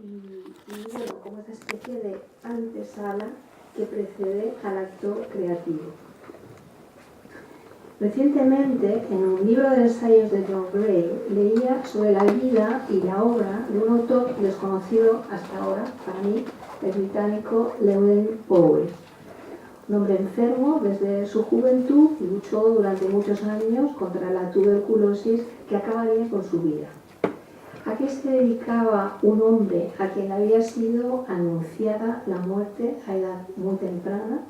y bueno, como esa especie de antesala que precede al acto creativo. Recientemente, en un libro de ensayos de John Gray, leía sobre la vida y la obra de un autor desconocido hasta ahora, para mí, el británico Llewellyn Powell. Un hombre enfermo desde su juventud, luchó durante muchos años contra la tuberculosis que acabaría con su vida. ¿A qué se dedicaba un hombre a quien había sido anunciada la muerte a edad muy temprana?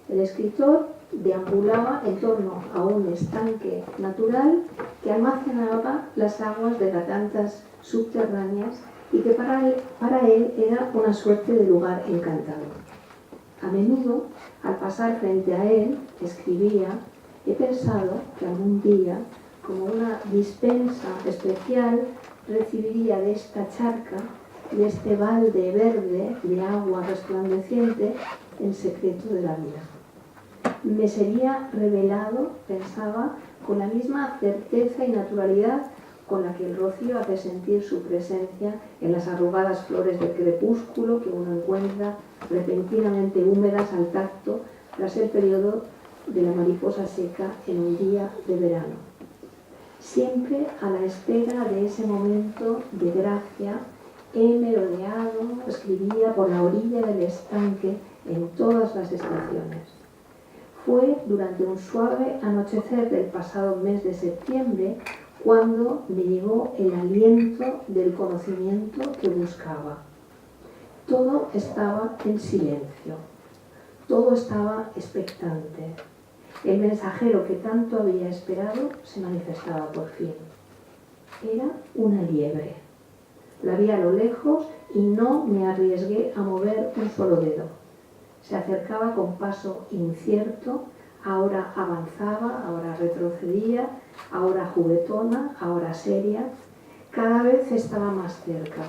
El escritor deambulaba en torno a un estanque natural que almacenaba las aguas de gargantas subterráneas y que para él era una suerte de lugar encantado. A menudo, al pasar frente a él, escribía: he pensado que algún día, como una dispensa especial, recibiría de esta charca, de este balde verde de agua resplandeciente, el secreto de la vida. Me sería revelado, pensaba, con la misma certeza y naturalidad con la que el rocío hace sentir su presencia en las arrugadas flores del crepúsculo que uno encuentra repentinamente húmedas al tacto tras el periodo de la mariposa seca en un día de verano. Siempre a la espera de ese momento de gracia, he merodeado, escribía por la orilla del estanque en todas las estaciones. Fue durante un suave anochecer del pasado mes de septiembre cuando me llegó el aliento del conocimiento que buscaba. Todo estaba en silencio, todo estaba expectante. El mensajero que tanto había esperado se manifestaba por fin. Era una liebre. La vi a lo lejos y no me arriesgué a mover un solo dedo. Se acercaba con paso incierto, ahora avanzaba, ahora retrocedía, ahora juguetona, ahora seria. Cada vez estaba más cerca.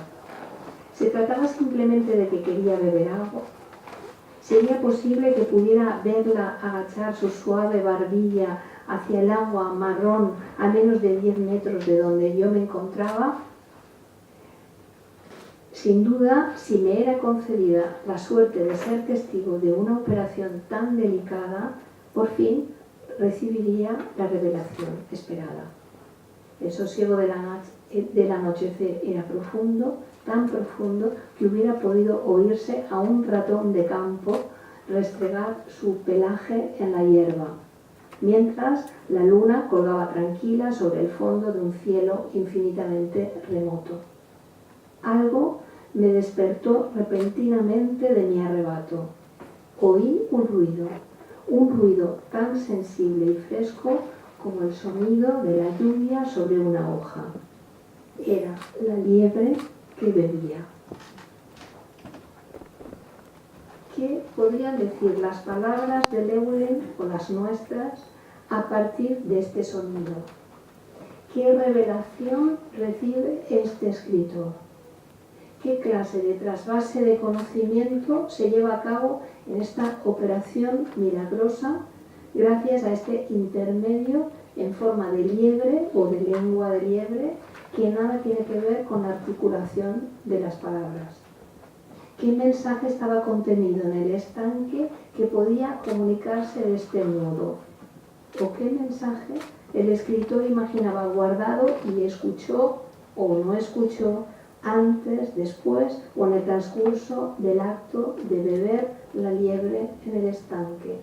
¿Se trataba simplemente de que quería beber algo? ¿Sería posible que pudiera verla agachar su suave barbilla hacia el agua marrón a menos de 10 metros de donde yo me encontraba? Sin duda, si me era concedida la suerte de ser testigo de una operación tan delicada, por fin recibiría la revelación esperada. El sosiego del anochecer era profundo, tan profundo que hubiera podido oírse a un ratón de campo restregar su pelaje en la hierba, mientras la luna colgaba tranquila sobre el fondo de un cielo infinitamente remoto. Algo me despertó repentinamente de mi arrebato. Oí un ruido tan sensible y fresco como el sonido de la lluvia sobre una hoja. Era la liebre que bebía. ¿Qué podrían decir las palabras de Llewellyn o las nuestras a partir de este sonido? ¿Qué revelación recibe este escritor? ¿Qué clase de trasvase de conocimiento se lleva a cabo en esta operación milagrosa gracias a este intermedio en forma de liebre o de lengua de liebre que nada tiene que ver con la articulación de las palabras? ¿Qué mensaje estaba contenido en el estanque que podía comunicarse de este modo? ¿O qué mensaje el escritor imaginaba guardado y escuchó o no escuchó antes, después o en el transcurso del acto de beber la liebre en el estanque?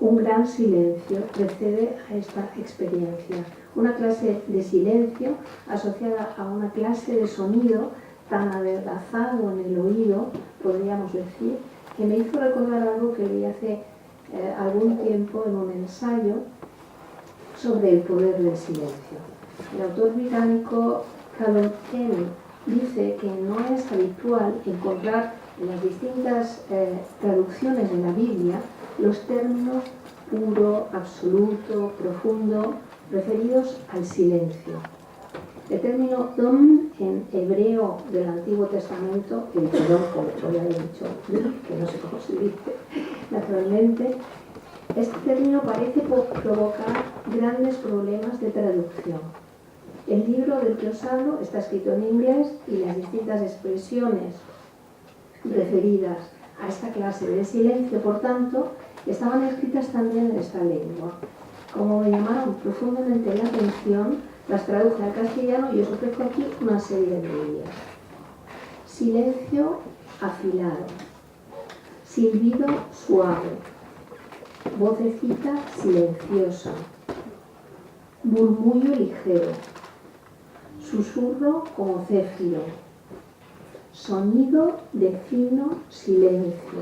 Un gran silencio precede a esta experiencia, una clase de silencio asociada a una clase de sonido tan adelgazado en el oído, podríamos decir, que me hizo recordar algo que leí hace algún tiempo en un ensayo sobre el poder del silencio. El autor británico Callum Kenny dice que no es habitual encontrar en las distintas traducciones de la Biblia los términos puro, absoluto, profundo, referidos al silencio. El término en hebreo del Antiguo Testamento, como ya he dicho, que no sé cómo se dice naturalmente, este término parece provocar grandes problemas de traducción. El libro del que os hablo está escrito en inglés y las distintas expresiones referidas a esta clase de silencio, por tanto, estaban escritas también en esta lengua. Como me llamaron profundamente la atención, las traduje al castellano y os ofrezco aquí una serie de ellas. Silencio afilado, silbido suave, vocecita silenciosa, murmullo ligero, susurro como céfiro, sonido de fino silencio,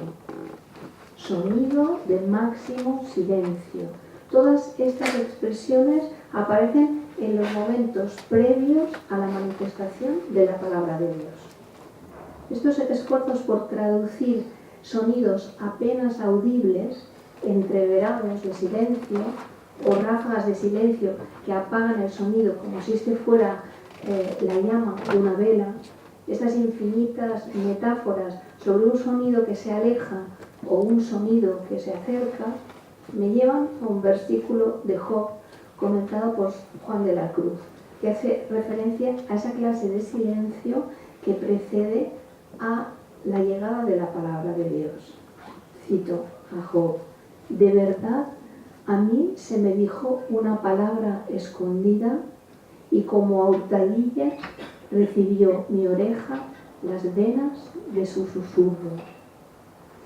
sonido de máximo silencio. Todas estas expresiones aparecen en los momentos previos a la manifestación de la palabra de Dios. Estos esfuerzos por traducir sonidos apenas audibles, entreverados de silencio o ráfagas de silencio que apagan el sonido como si este fuera la llama de una vela, estas infinitas metáforas sobre un sonido que se aleja o un sonido que se acerca, me llevan a un versículo de Job comentado por Juan de la Cruz, que hace referencia a esa clase de silencio que precede a la llegada de la palabra de Dios. Cito a Job: de verdad, a mí se me dijo una palabra escondida y como a hurtadillas recibió mi oreja las venas de su susurro.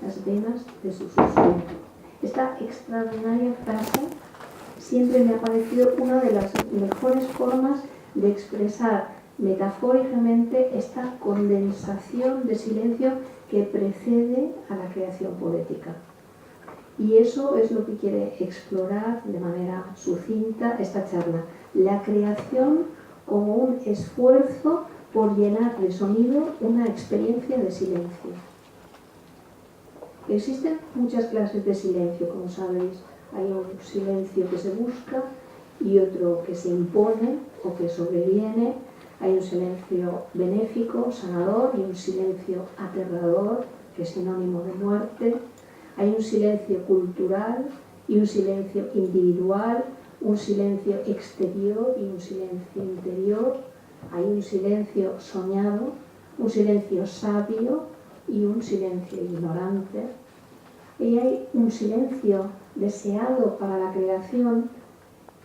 Las venas de su susurro. Esta extraordinaria frase siempre me ha parecido una de las mejores formas de expresar metafóricamente esta condensación de silencio que precede a la creación poética. Y eso es lo que quiere explorar de manera sucinta esta charla. La creación como un esfuerzo por llenar de sonido una experiencia de silencio. Existen muchas clases de silencio, como sabéis. Hay un silencio que se busca y otro que se impone o que sobreviene. Hay un silencio benéfico, sanador, y un silencio aterrador, que es sinónimo de muerte. Hay un silencio cultural y un silencio individual, un silencio exterior y un silencio interior. Hay un silencio soñado, un silencio sabio y un silencio ignorante. Y hay un silencio deseado para la creación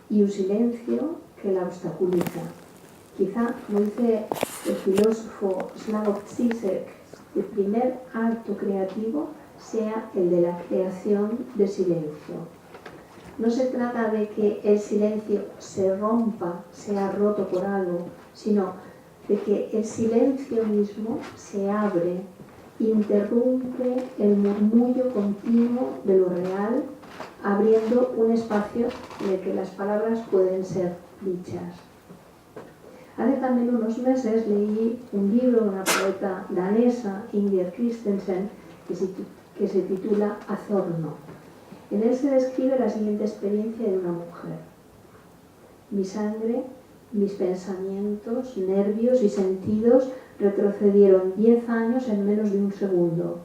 y un silencio que la obstaculiza. Quizá, como dice el filósofo Slavoj Žižek, el primer acto creativo sea el de la creación de silencio. No se trata de que el silencio se rompa, sea roto por algo, sino de que el silencio mismo se abre, interrumpe el murmullo continuo de lo real, abriendo un espacio en el que las palabras pueden ser dichas. Hace también unos meses leí un libro de una poeta danesa, Inger Christensen, que se titula Azorno. En él se describe la siguiente experiencia de una mujer. Mi sangre, mis pensamientos, nervios y sentidos retrocedieron 10 años en menos de un segundo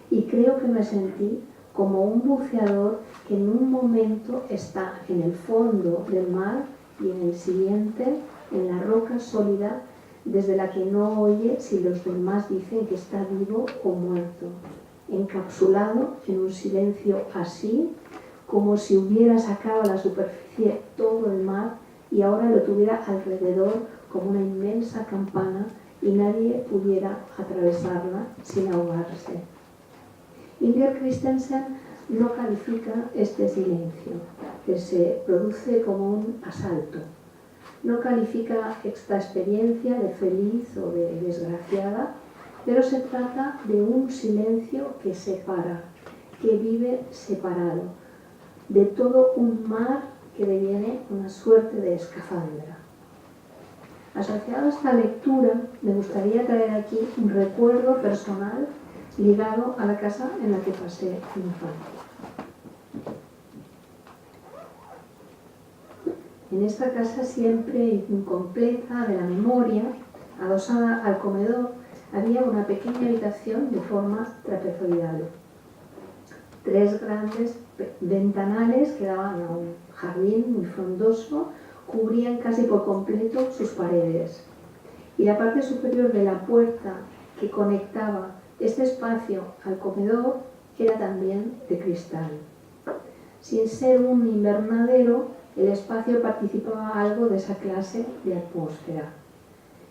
y creo que me sentí como un buceador que en un momento está en el fondo del mar y en el siguiente en la roca sólida desde la que no oye si los demás dicen que está vivo o muerto, encapsulado en un silencio así como si hubiera sacado a la superficie todo el mar y ahora lo tuviera alrededor como una inmensa campana y nadie pudiera atravesarla sin ahogarse. Inger Christensen no califica este silencio, que se produce como un asalto. No califica esta experiencia de feliz o de desgraciada, pero se trata de un silencio que separa, que vive separado, de todo un mar que deviene una suerte de escafandra. Asociado a esta lectura, me gustaría traer aquí un recuerdo personal ligado a la casa en la que pasé mi infancia. En esta casa siempre incompleta de la memoria, adosada al comedor, había una pequeña habitación de forma trapezoidal. 3 grandes ventanales que daban a un jardín muy frondoso cubrían casi por completo sus paredes. Y la parte superior de la puerta que conectaba este espacio al comedor era también de cristal. Sin ser un invernadero, el espacio participaba algo de esa clase de atmósfera.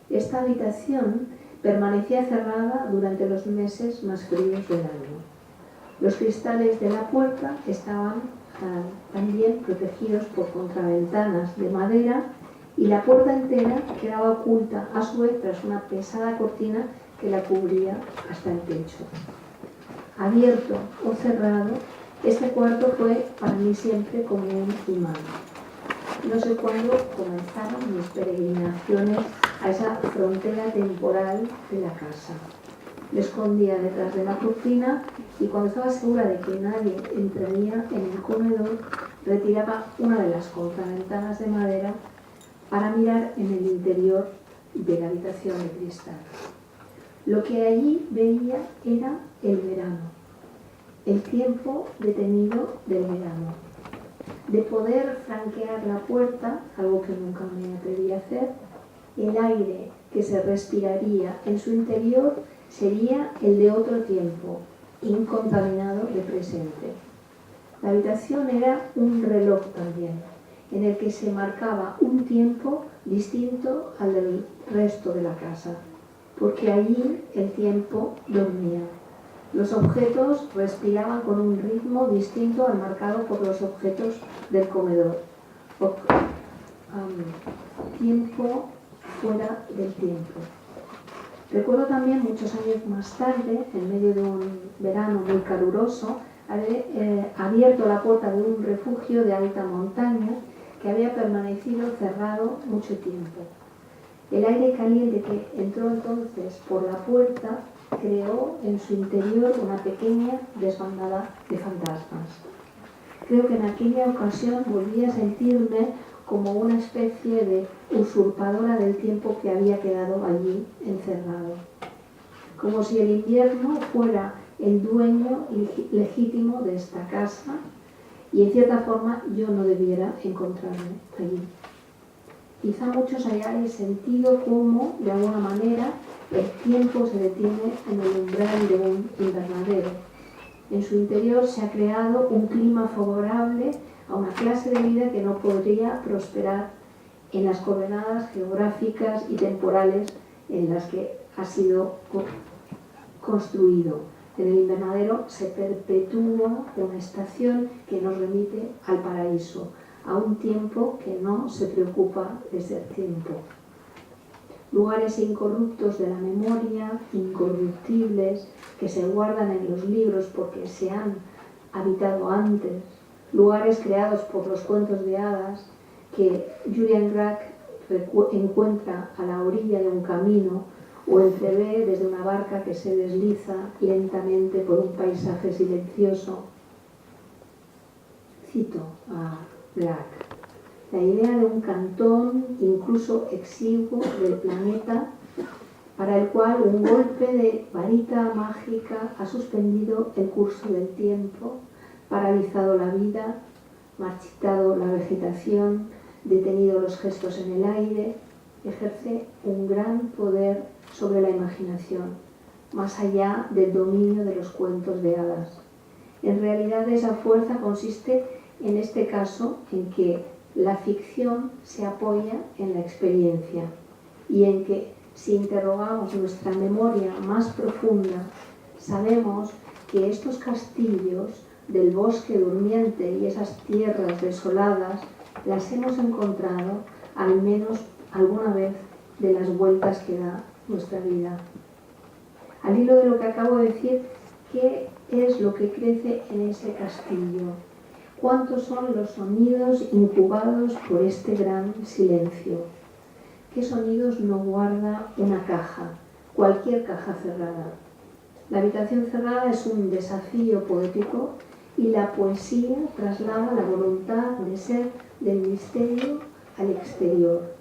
Esta habitación permanecía cerrada durante los meses más fríos del año. Los cristales de la puerta estaban también protegidos por contraventanas de madera y la puerta entera quedaba oculta a su vez tras una pesada cortina que la cubría hasta el techo. Abierto o cerrado, este cuarto fue para mí siempre como un imán. No sé cuándo comenzaron mis peregrinaciones a esa frontera temporal de la casa. Me escondía detrás de la cortina y cuando estaba segura de que nadie entraría en el comedor, retiraba una de las contraventanas de madera para mirar en el interior de la habitación de cristal. Lo que allí veía era el verano, el tiempo detenido del verano. De poder franquear la puerta, algo que nunca me atreví a hacer, el aire que se respiraría en su interior sería el de otro tiempo, incontaminado de presente. La habitación era un reloj también, en el que se marcaba un tiempo distinto al del resto de la casa, porque allí el tiempo dormía. Los objetos respiraban con un ritmo distinto al marcado por los objetos del comedor. Tiempo fuera del tiempo. Recuerdo también muchos años más tarde, en medio de un verano muy caluroso, haber abierto la puerta de un refugio de alta montaña que había permanecido cerrado mucho tiempo. El aire caliente que entró entonces por la puerta creó en su interior una pequeña desbandada de fantasmas. Creo que en aquella ocasión volví a sentirme como una especie de usurpadora del tiempo que había quedado allí encerrado. Como si el invierno fuera el dueño legítimo de esta casa y en cierta forma yo no debiera encontrarme allí. Quizá muchos hayáis sentido cómo, de alguna manera, el tiempo se detiene en el umbral de un invernadero. En su interior se ha creado un clima favorable a una clase de vida que no podría prosperar en las coordenadas geográficas y temporales en las que ha sido construido. En el invernadero se perpetúa una estación que nos remite al paraíso, a un tiempo que no se preocupa de ser tiempo. Lugares incorruptos de la memoria, incorruptibles, que se guardan en los libros porque se han habitado antes, lugares creados por los cuentos de hadas que Julian Grach encuentra a la orilla de un camino o entrevé desde una barca que se desliza lentamente por un paisaje silencioso. Cito a Grach: la idea de un cantón, incluso exiguo, del planeta, para el cual un golpe de varita mágica ha suspendido el curso del tiempo, paralizado la vida, marchitado la vegetación, detenido los gestos en el aire, ejerce un gran poder sobre la imaginación, más allá del dominio de los cuentos de hadas. En realidad esa fuerza consiste, en este caso, en que la ficción se apoya en la experiencia y en que, si interrogamos nuestra memoria más profunda, sabemos que estos castillos del bosque durmiente y esas tierras desoladas las hemos encontrado al menos alguna vez de las vueltas que da nuestra vida. Al hilo de lo que acabo de decir, ¿qué es lo que crece en ese castillo? ¿Cuántos son los sonidos incubados por este gran silencio? ¿Qué sonidos no guarda una caja, cualquier caja cerrada? La habitación cerrada es un desafío poético y la poesía traslada la voluntad de ser del misterio al exterior.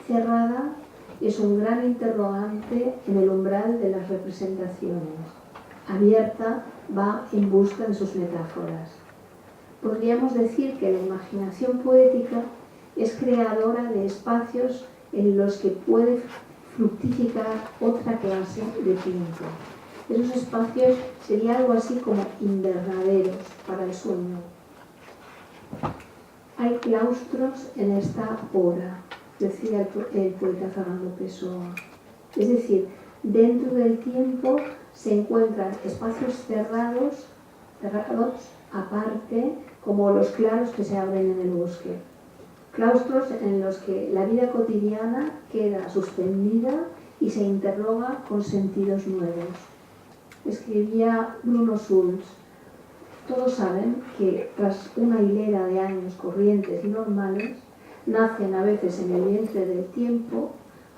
Cerrada es un gran interrogante en el umbral de las representaciones. Abierta va en busca de sus metáforas. Podríamos decir que la imaginación poética es creadora de espacios en los que puede fructificar otra clase de tiempo. Esos espacios serían algo así como invernaderos para el sueño. Hay claustros en esta hora, decía el poeta Fernando Pessoa. Es decir, dentro del tiempo se encuentran espacios cerrados aparte, como los claros que se abren en el bosque. Claustros en los que la vida cotidiana queda suspendida y se interroga con sentidos nuevos. Escribía Bruno Schulz: todos saben que tras una hilera de años corrientes y normales, nacen a veces en el vientre del tiempo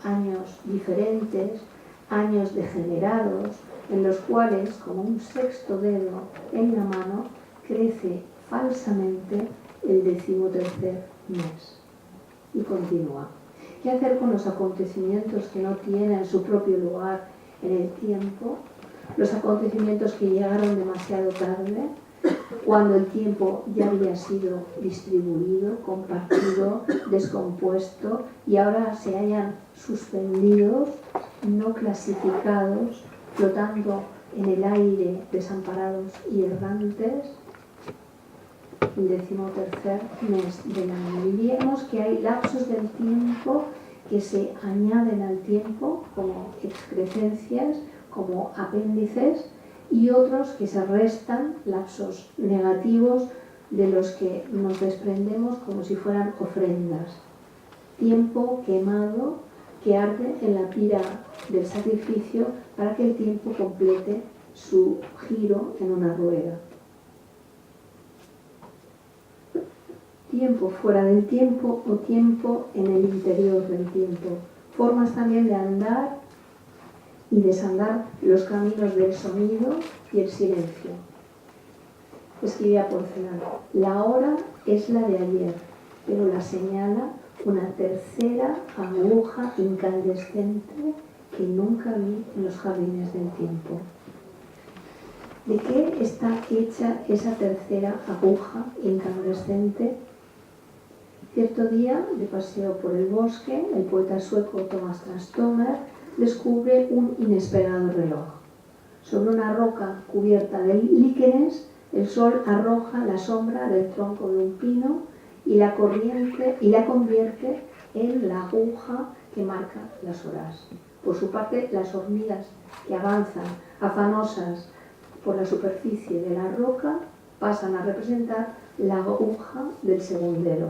años diferentes, años degenerados, en los cuales, como un sexto dedo en la mano, crece falsamente el 13º mes. Y continúa. ¿Qué hacer con los acontecimientos que no tienen su propio lugar en el tiempo? Los acontecimientos que llegaron demasiado tarde, cuando el tiempo ya había sido distribuido, compartido, descompuesto y ahora se hallan suspendidos, no clasificados, flotando en el aire, desamparados y errantes. El 13º mes del año. Diríamos que hay lapsos del tiempo que se añaden al tiempo como excrescencias, como apéndices, y otros que se restan, lapsos negativos de los que nos desprendemos como si fueran ofrendas. Tiempo quemado que arde en la pira del sacrificio para que el tiempo complete su giro en una rueda. Tiempo fuera del tiempo o tiempo en el interior del tiempo. Formas también de andar y desandar los caminos del sonido y el silencio. Escribía Porcelana: la hora es la de ayer, pero la señala una tercera aguja incandescente que nunca vi en los jardines del tiempo. ¿De qué está hecha esa tercera aguja incandescente? Cierto día, de paseo por el bosque, el poeta sueco Thomas Tranströmer descubre un inesperado reloj. Sobre una roca cubierta de líquenes, el sol arroja la sombra del tronco de un pino y la convierte en la aguja que marca las horas. Por su parte, las hormigas que avanzan afanosas por la superficie de la roca pasan a representar la aguja del segundero.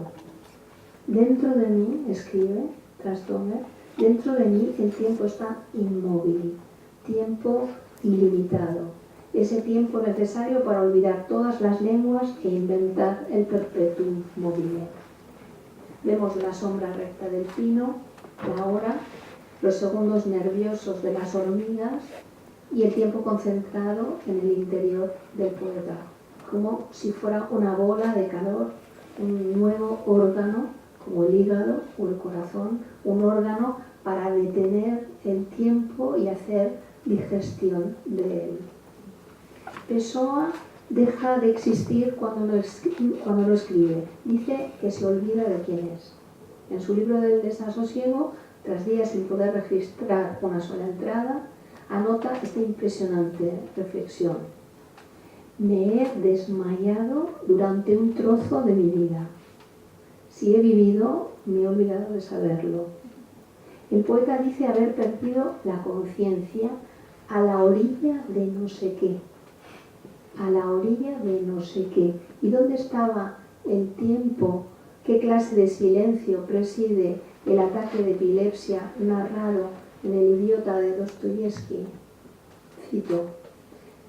Dentro de mí, escribe Tranströmer, dentro de mí el tiempo está inmóvil, tiempo ilimitado, ese tiempo necesario para olvidar todas las lenguas e inventar el perpetuum mobile. Vemos la sombra recta del pino, la hora, los segundos nerviosos de las hormigas y el tiempo concentrado en el interior del poeta, como si fuera una bola de calor, un nuevo órgano, como el hígado o el corazón, un órgano para detener el tiempo y hacer digestión de él. Pessoa deja de existir cuando lo escribe. Dice que se olvida de quién es. En su libro del desasosiego, tras días sin poder registrar una sola entrada, anota esta impresionante reflexión: me he desmayado durante un trozo de mi vida. Si he vivido, me he olvidado de saberlo. El poeta dice haber perdido la conciencia a la orilla de no sé qué. A la orilla de no sé qué. ¿Y dónde estaba el tiempo? ¿Qué clase de silencio preside el ataque de epilepsia narrado en El idiota de Dostoyevsky? Cito: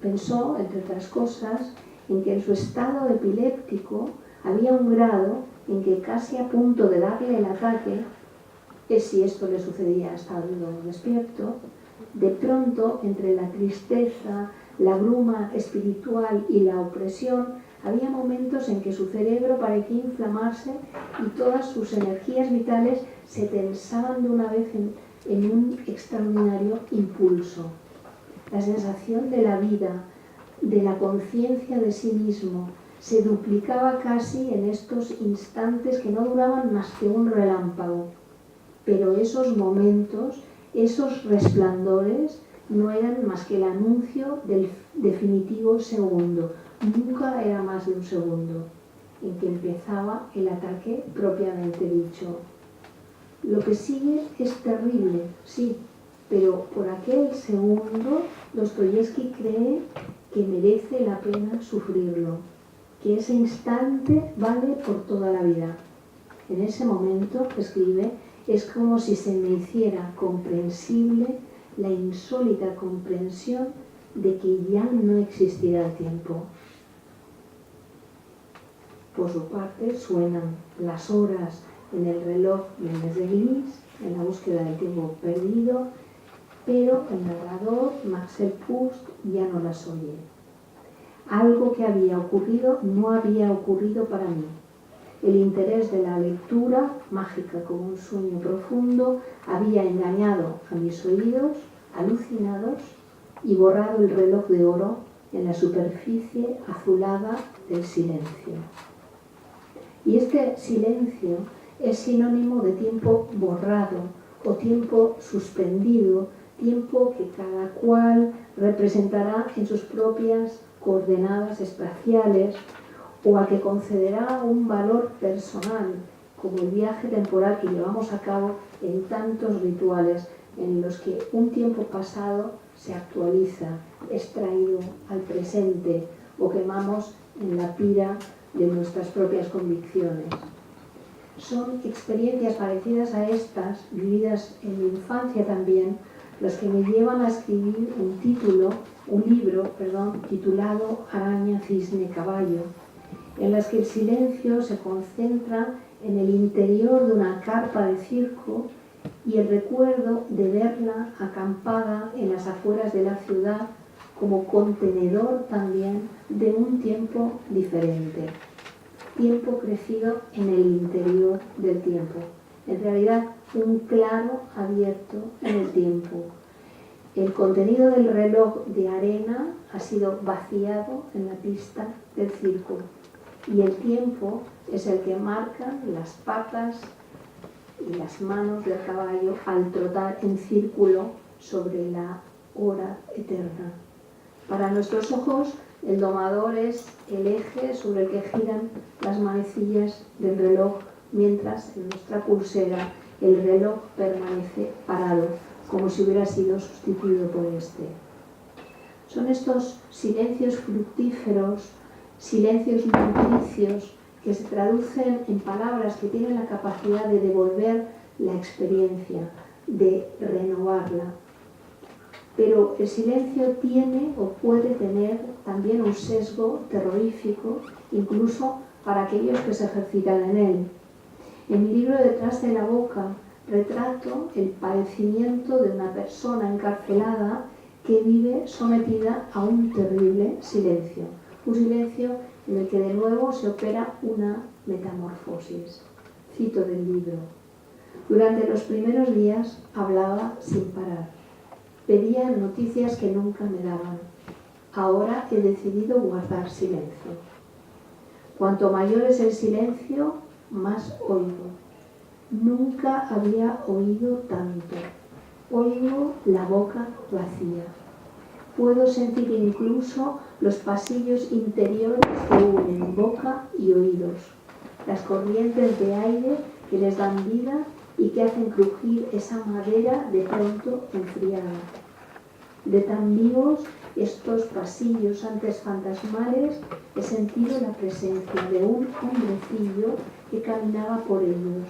pensó, entre otras cosas, en que en su estado epiléptico había un grado en que casi a punto de darle el ataque, es si esto le sucedía estando despierto, de pronto, entre la tristeza, la bruma espiritual y la opresión, había momentos en que su cerebro parecía inflamarse y todas sus energías vitales se tensaban de una vez en un extraordinario impulso. La sensación de la vida, de la conciencia de sí mismo, se duplicaba casi en estos instantes que no duraban más que un relámpago. Pero esos momentos, esos resplandores, no eran más que el anuncio del definitivo segundo. Nunca era más de un segundo en que empezaba el ataque propiamente dicho. Lo que sigue es terrible, sí, pero por aquel segundo Dostoyevski cree que merece la pena sufrirlo, que ese instante vale por toda la vida. En ese momento, escribe, es como si se me hiciera comprensible la insólita comprensión de que ya no existirá el tiempo. Por su parte, suenan las horas en el reloj de Mézeguis, en la búsqueda del tiempo perdido, pero el narrador, Marcel Proust, ya no las oye. Algo que había ocurrido no había ocurrido para mí. El interés de la lectura, mágica como un sueño profundo, había engañado a mis oídos, alucinados, y borrado el reloj de oro en la superficie azulada del silencio. Y este silencio es sinónimo de tiempo borrado o tiempo suspendido, tiempo que cada cual representará en sus propias coordenadas espaciales o a que concederá un valor personal, como el viaje temporal que llevamos a cabo en tantos rituales en los que un tiempo pasado se actualiza, es traído al presente o quemamos en la pira de nuestras propias convicciones. Son experiencias parecidas a estas, vividas en mi infancia también, las que me llevan a escribir un libro titulado Araña, cisne, caballo, en las que el silencio se concentra en el interior de una carpa de circo y el recuerdo de verla acampada en las afueras de la ciudad como contenedor también de un tiempo diferente, tiempo crecido en el interior del tiempo, en realidad un claro abierto en el tiempo. El contenido del reloj de arena ha sido vaciado en la pista del circo y el tiempo es el que marcan las patas y las manos del caballo al trotar en círculo sobre la hora eterna. Para nuestros ojos, el domador es el eje sobre el que giran las manecillas del reloj, mientras en nuestra pulsera el reloj permanece parado, como si hubiera sido sustituido por este. Son estos silencios fructíferos, silencios nutricios, que se traducen en palabras que tienen la capacidad de devolver la experiencia, de renovarla. Pero el silencio tiene o puede tener también un sesgo terrorífico, incluso para aquellos que se ejercitan en él. En mi libro Detrás de la boca retrato el padecimiento de una persona encarcelada que vive sometida a un terrible silencio. Un silencio en el que de nuevo se opera una metamorfosis. Cito del libro. Durante los primeros días hablaba sin parar. Pedía noticias que nunca me daban. Ahora he decidido guardar silencio. Cuanto mayor es el silencio, más oigo. Nunca había oído tanto. Oigo la boca vacía. Puedo sentir incluso los pasillos interiores que unen boca y oídos, las corrientes de aire que les dan vida y que hacen crujir esa madera de pronto enfriada. De tan vivos estos pasillos antes fantasmales, he sentido la presencia de un hombrecillo que caminaba por ellos.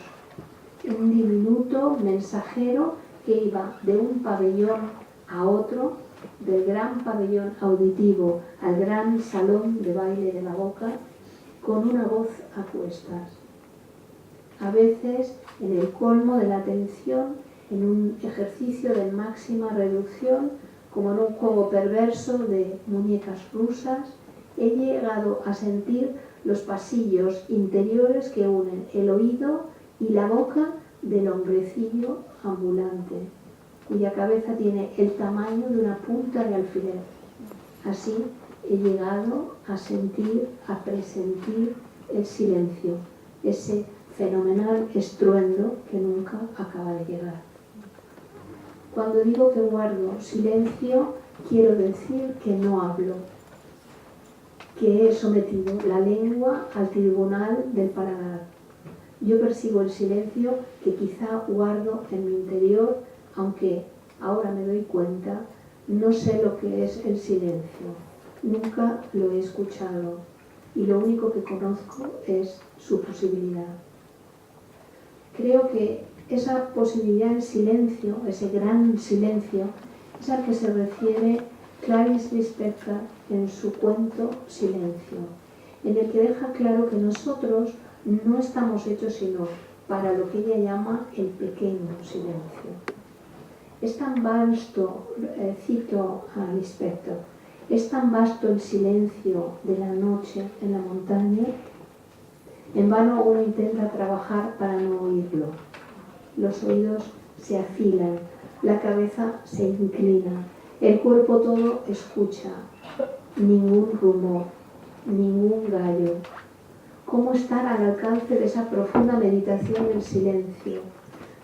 Un diminuto mensajero que iba de un pabellón a otro, del gran pabellón auditivo al gran salón de baile de la boca, con una voz a cuestas. A veces, en el colmo de la tensión, en un ejercicio de máxima reducción, como en un juego perverso de muñecas rusas, he llegado a sentir los pasillos interiores que unen el oído y la boca del hombrecillo ambulante, cuya cabeza tiene el tamaño de una punta de alfiler. Así he llegado a sentir, a presentir el silencio, ese fenomenal estruendo que nunca acaba de llegar. Cuando digo que guardo silencio, quiero decir que no hablo, que he sometido la lengua al tribunal del paladar. Yo persigo el silencio que quizá guardo en mi interior, aunque ahora me doy cuenta, no sé lo que es el silencio. Nunca lo he escuchado y lo único que conozco es su posibilidad. Creo que esa posibilidad del silencio, ese gran silencio, es al que se refiere Clarice Lispector en su cuento Silencio, en el que deja claro que nosotros no estamos hechos sino para lo que ella llama el pequeño silencio. Es tan vasto, cito a Lispector, es tan vasto el silencio de la noche en la montaña, en vano uno intenta trabajar para no oírlo. Los oídos se afilan, la cabeza se inclina, el cuerpo todo escucha, ningún rumor, ningún gallo. ¿Cómo estar al alcance de esa profunda meditación del silencio,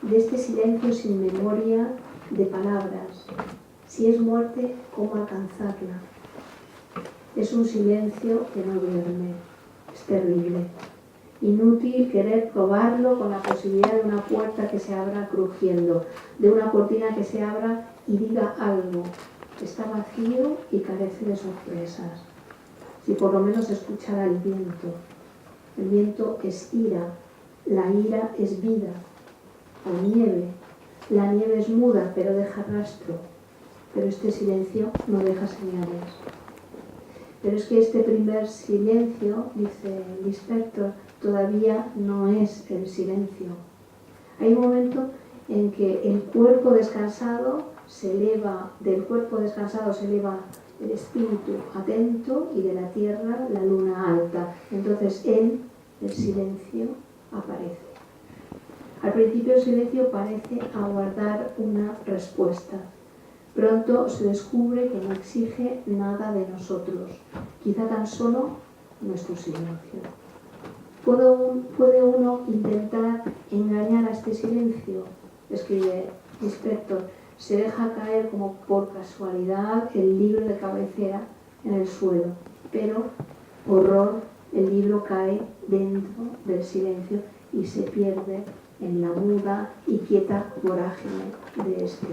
de este silencio sin memoria de palabras? Si es muerte, ¿cómo alcanzarla? Es un silencio que no duerme, es terrible. Inútil querer probarlo con la posibilidad de una puerta que se abra crujiendo, de una cortina que se abra y diga algo. Está vacío y carece de sorpresas. Si por lo menos escuchara el viento. El viento es ira, la ira es vida. O nieve. La nieve es muda, pero deja rastro. Pero este silencio no deja señales. Pero es que este primer silencio, dice Lispector, todavía no es el silencio. Hay un momento en que el cuerpo descansado se eleva, del cuerpo descansado se eleva el espíritu atento y de la tierra la luna alta. Entonces el silencio aparece. Al principio el silencio parece aguardar una respuesta. Pronto se descubre que no exige nada de nosotros, quizá tan solo nuestro silencio. ¿Puede uno intentar engañar a este silencio? Escribe Lispector. Se deja caer como por casualidad el libro de cabecera en el suelo, pero, horror, el libro cae dentro del silencio y se pierde en la muda y quieta vorágine de este.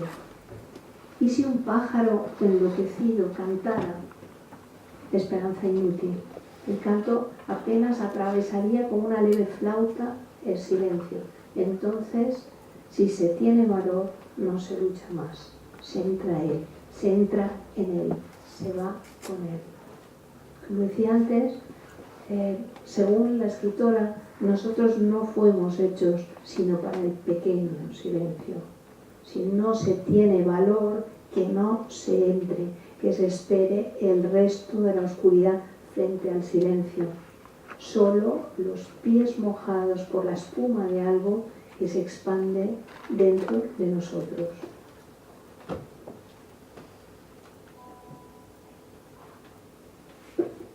¿Y si un pájaro enloquecido cantara? Esperanza inútil. El canto apenas atravesaría con una leve flauta el silencio. Entonces, si se tiene valor, no se lucha más. Se entra él, se entra en él, se va con él. Como decía antes, según la escritora, nosotros no fuimos hechos sino para el pequeño silencio. Si no se tiene valor, que no se entre, que se espere el resto de la oscuridad frente al silencio. Solo los pies mojados por la espuma de algo que se expande dentro de nosotros.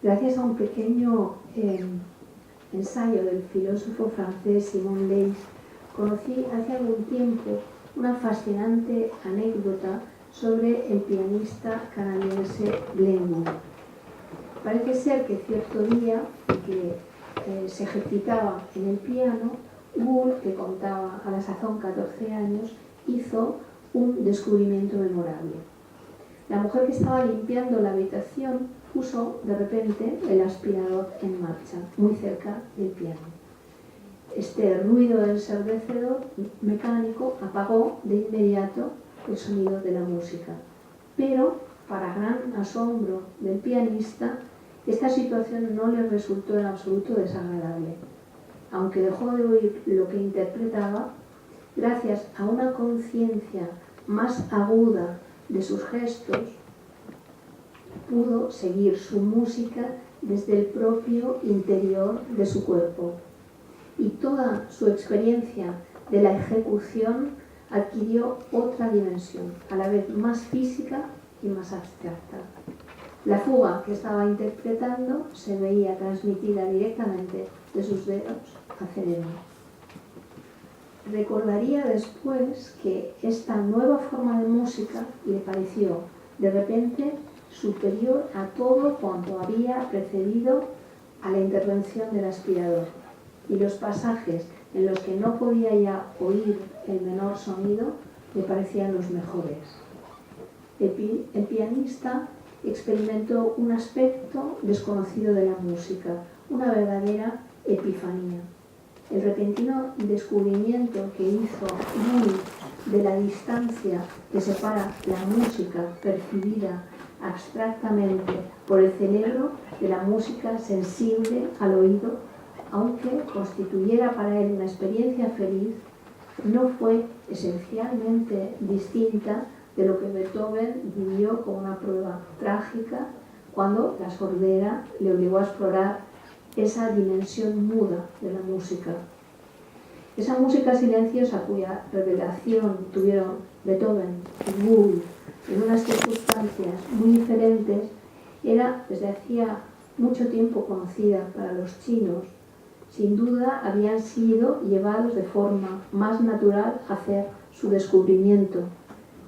Gracias a un pequeño ensayo del filósofo francés Simon Leys, conocí hace algún tiempo una fascinante anécdota sobre el pianista canadiense Glenn Gould. Parece ser que cierto día que se ejercitaba en el piano, Gould, que contaba a la sazón 14 años, hizo un descubrimiento memorable. La mujer que estaba limpiando la habitación puso de repente el aspirador en marcha, muy cerca del piano. Este ruido ensordecedor mecánico apagó de inmediato el sonido de la música. Pero, para gran asombro del pianista, esta situación no le resultó en absoluto desagradable. Aunque dejó de oír lo que interpretaba, gracias a una conciencia más aguda de sus gestos, pudo seguir su música desde el propio interior de su cuerpo. Y toda su experiencia de la ejecución adquirió otra dimensión, a la vez más física y más abstracta. La fuga que estaba interpretando se veía transmitida directamente de sus dedos al cerebro. Recordaría después que esta nueva forma de música le pareció de repente superior a todo cuanto había precedido a la intervención del aspirador, y los pasajes en los que no podía ya oír el menor sonido le parecían los mejores. El pianista experimentó un aspecto desconocido de la música, una verdadera epifanía. El repentino descubrimiento que hizo muy de la distancia que separa la música percibida abstractamente por el cerebro de la música sensible al oído, aunque constituyera para él una experiencia feliz, no fue esencialmente distinta de lo que Beethoven vivió como una prueba trágica cuando la sordera le obligó a explorar esa dimensión muda de la música. Esa música silenciosa cuya revelación tuvieron Beethoven y Gould en unas circunstancias muy diferentes era desde hacía mucho tiempo conocida para los chinos. Sin duda habían sido llevados de forma más natural a hacer su descubrimiento.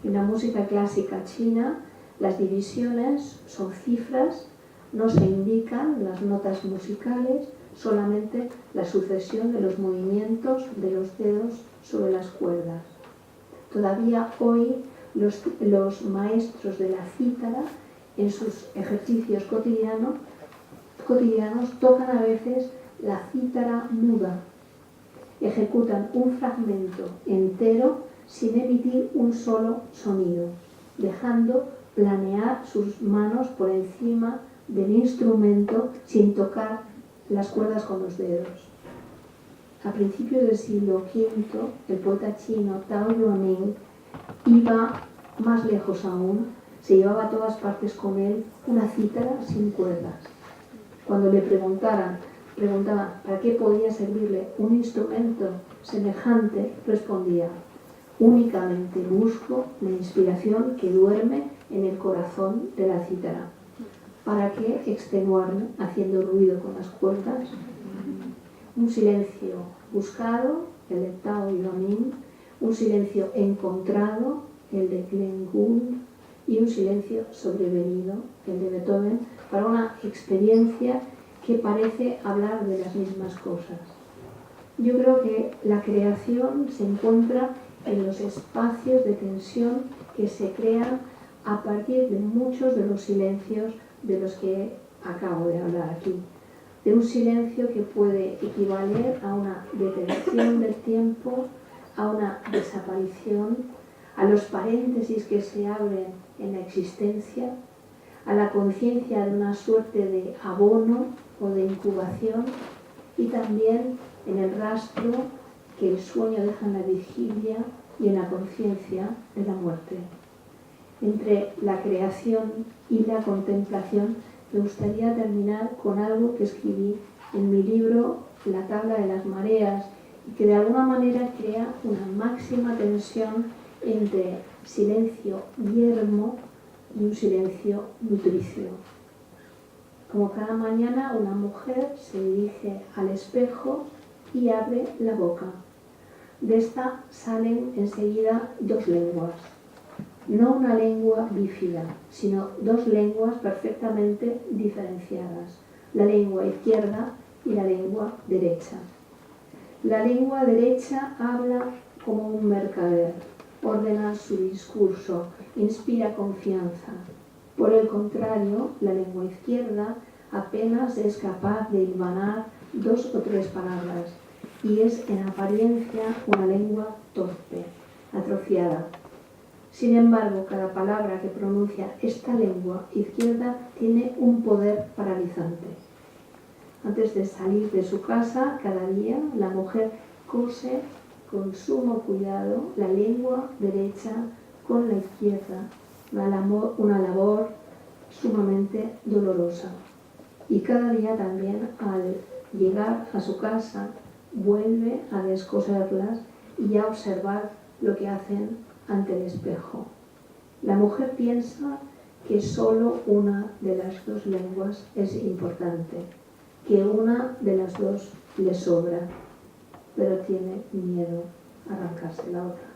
En la música clásica china, las divisiones son cifras, no se indican las notas musicales, solamente la sucesión de los movimientos de los dedos sobre las cuerdas. Todavía hoy los maestros de la cítara en sus ejercicios cotidianos tocan a veces la cítara muda, ejecutan un fragmento entero sin emitir un solo sonido, dejando planear sus manos por encima del instrumento sin tocar las cuerdas con los dedos. A principios del siglo V, el poeta chino Tao Yuanming iba más lejos aún, se llevaba a todas partes con él una cítara sin cuerdas. Cuando le preguntaban para qué podía servirle un instrumento semejante, respondía: únicamente busco la inspiración que duerme en el corazón de la cítara. ¿Para qué extenuarme haciendo ruido con las cuerdas? Un silencio buscado, el de Tao Yuanming, un silencio encontrado, el de Glenn Gould, y un silencio sobrevenido, el de Beethoven, para una experiencia que parece hablar de las mismas cosas. Yo creo que la creación se encuentra en los espacios de tensión que se crean a partir de muchos de los silencios de los que acabo de hablar aquí. De un silencio que puede equivaler a una detención del tiempo, a una desaparición, a los paréntesis que se abren en la existencia, a la conciencia de una suerte de abono o de incubación, y también en el rastro que el sueño deja en la vigilia y en la conciencia de la muerte. Entre la creación y la contemplación, me gustaría terminar con algo que escribí en mi libro La tabla de las mareas, y que de alguna manera crea una máxima tensión entre silencio yermo y un silencio nutricio. Como cada mañana, una mujer se dirige al espejo y abre la boca. De esta salen enseguida dos lenguas. No una lengua bífida, sino dos lenguas perfectamente diferenciadas, la lengua izquierda y la lengua derecha. La lengua derecha habla como un mercader, ordena su discurso, inspira confianza. Por el contrario, la lengua izquierda apenas es capaz de hilvanar dos o tres palabras y es en apariencia una lengua torpe, atrofiada. Sin embargo, cada palabra que pronuncia esta lengua izquierda tiene un poder paralizante. Antes de salir de su casa, cada día, la mujer cose con sumo cuidado la lengua derecha con la izquierda, una labor sumamente dolorosa. Y cada día también, al llegar a su casa, vuelve a descoserlas y a observar lo que hacen ante el espejo. La mujer piensa que solo una de las dos lenguas es importante, que una de las dos le sobra, pero tiene miedo a arrancarse la otra.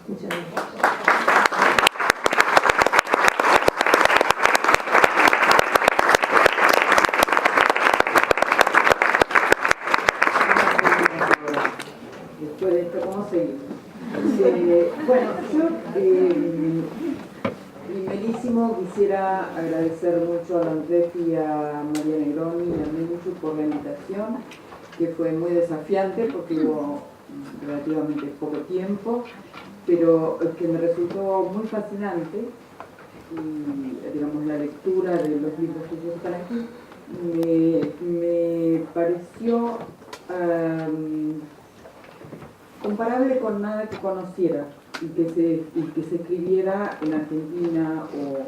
Muchas gracias. Después de esto, ¿cómo seguimos? Bueno, yo primerísimo quisiera agradecer mucho a Andrés y a María Negroni y a Menchu por la invitación, que fue muy desafiante porque hubo relativamente poco tiempo, pero que me resultó muy fascinante. Y, digamos, la lectura de los libros que ya están aquí me pareció comparable con nada que conociera y que se escribiera en Argentina o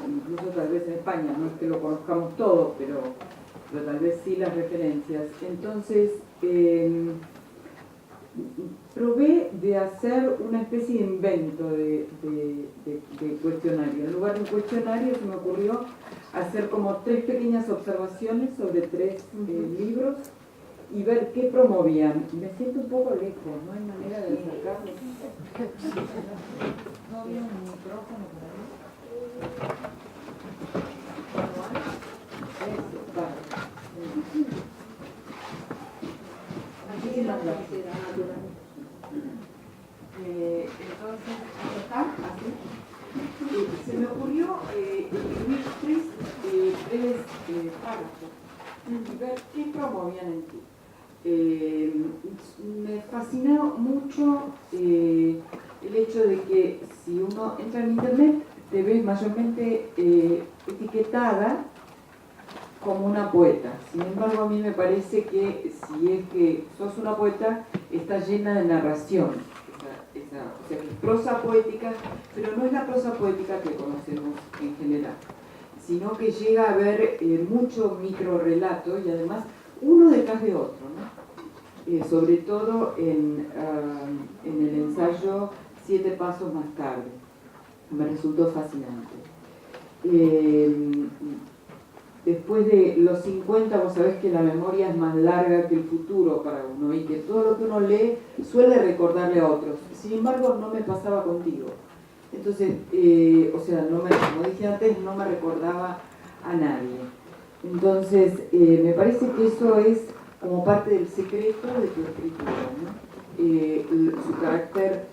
incluso tal vez en España. No es que lo conozcamos todo, pero tal vez sí las referencias. Entonces probé de hacer una especie de invento de cuestionario. En lugar de un cuestionario se me ocurrió hacer como 3 pequeñas observaciones sobre 3 libros y ver qué promovían. Me siento un poco lejos, no hay manera de acercarme. ¿No había un micrófono por ahí? Eso, vale. Muchísimas gracias. Entonces, ¿está? Así. Se me ocurrió escribir 3 párrafos y ver qué promovían en ti. Me fascinó mucho el hecho de que si uno entra en internet te ves mayormente etiquetada como una poeta. Sin embargo, a mí me parece que si es que sos una poeta, está llena de narración. O sea, es prosa poética, pero no es la prosa poética que conocemos en general, sino que llega a haber mucho microrelato y además uno detrás de otro, ¿no? Sobre todo en el ensayo 7 pasos más tarde. Me resultó fascinante. Después de los 50, vos sabés que la memoria es más larga que el futuro para uno y que todo lo que uno lee suele recordarle a otros. Sin embargo, no me pasaba contigo. Entonces, o sea, como dije antes, no me recordaba a nadie. Entonces, me parece que eso es como parte del secreto de tu escritura, ¿no? Su carácter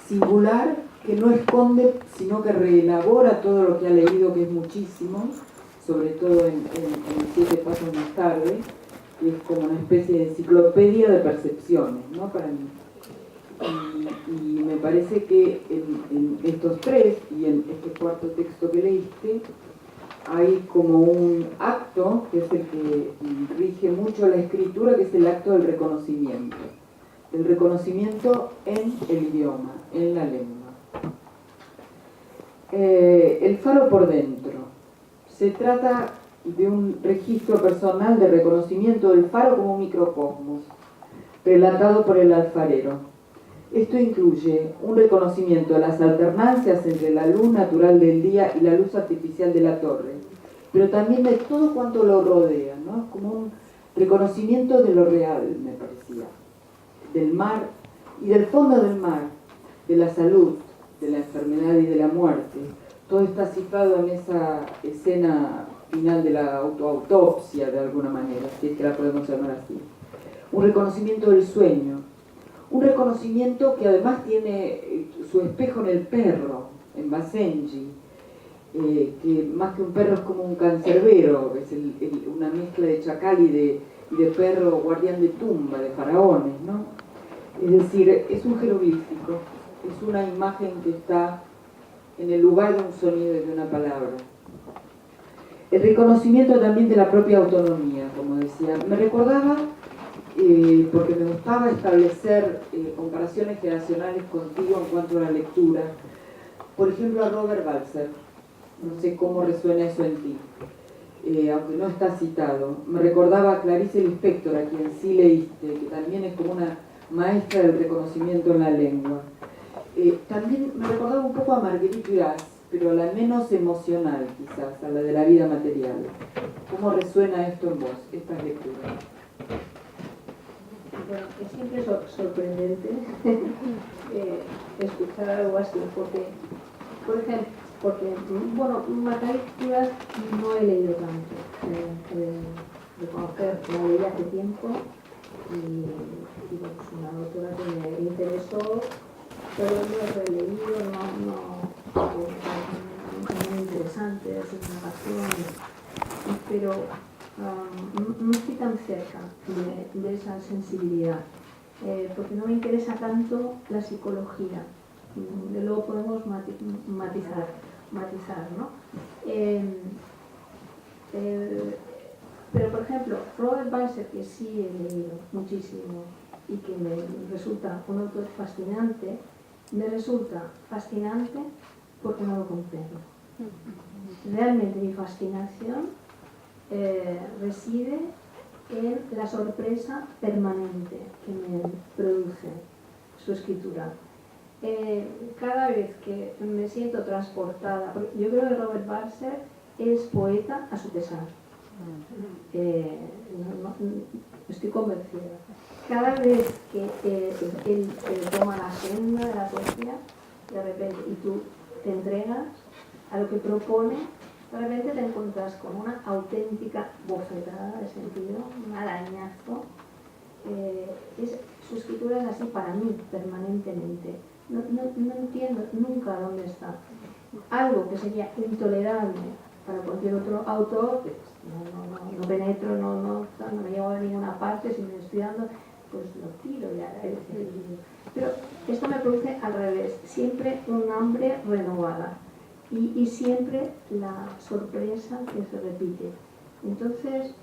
singular, que no esconde, sino que reelabora todo lo que ha leído, que es muchísimo, sobre todo en 7 pasos más tarde, que es como una especie de enciclopedia de percepciones, ¿no? Para mí. Y me parece que en estos 3 y en este 4.º texto que leíste, hay como un acto, que es el que rige mucho la escritura, que es el acto del reconocimiento. El reconocimiento en el idioma, en la lengua. El faro por dentro. Se trata de un registro personal de reconocimiento del faro como un microcosmos, relatado por el alfarero. Esto incluye un reconocimiento de las alternancias entre la luz natural del día y la luz artificial de la torre, pero también de todo cuanto lo rodea, ¿no? Como un reconocimiento de lo real, me parecía, del mar y del fondo del mar, de la salud, de la enfermedad y de la muerte. Todo está cifrado en esa escena final de la autoautopsia, de alguna manera, si es que la podemos llamar así. Un reconocimiento del sueño, un reconocimiento que además tiene su espejo en el perro, en Basenji, que más que un perro es como un cancerbero, es una mezcla de chacal y de perro guardián de tumba, de faraones, ¿no? Es decir, es un jeroglífico, es una imagen que está en el lugar de un sonido y de una palabra. El reconocimiento también de la propia autonomía, como decía. Me recordaba, porque me gustaba establecer comparaciones generacionales contigo en cuanto a la lectura, por ejemplo a Robert Balzer. No sé cómo resuena eso en ti, aunque no está citado. Me recordaba a Clarice Lispector, a quien sí leíste, que también es como una maestra del reconocimiento en la lengua. También me recordaba un poco a Marguerite Duras, pero a la menos emocional quizás, a la de la vida material. ¿Cómo resuena esto en vos, estas lecturas? Bueno, es siempre sorprendente escuchar algo así, porque, por ejemplo, bueno, Marguerite Duras no he leído tanto, de conocer, la leí hace tiempo y bueno, es una autora que me interesó, pero lo he releído, porque me parece muy interesante sus narraciones, pero no estoy tan cerca de esa sensibilidad, porque no me interesa tanto la psicología. Luego podemos matizar, ¿no? Pero por ejemplo, Robert Balser, que sí he leído muchísimo y que me resulta un autor fascinante, me resulta fascinante porque no lo comprendo. Realmente mi fascinación reside en la sorpresa permanente que me produce su escritura. Cada vez que me siento transportada, porque yo creo que Robert Balser es poeta a su pesar. Estoy convencida. Cada vez que él toma la senda de la poesía, de repente, y tú te entregas a lo que propone, de repente te encuentras con una auténtica bofetada de sentido, un arañazo. Su escritura es así para mí, permanentemente. No entiendo nunca dónde está. Algo que sería intolerable para cualquier otro autor, pues no penetro, no me llevo a ninguna parte, si me estoy dando, pues lo tiro ya. Pero esto me produce al revés, siempre un hambre renovada y siempre la sorpresa que se repite. Entonces,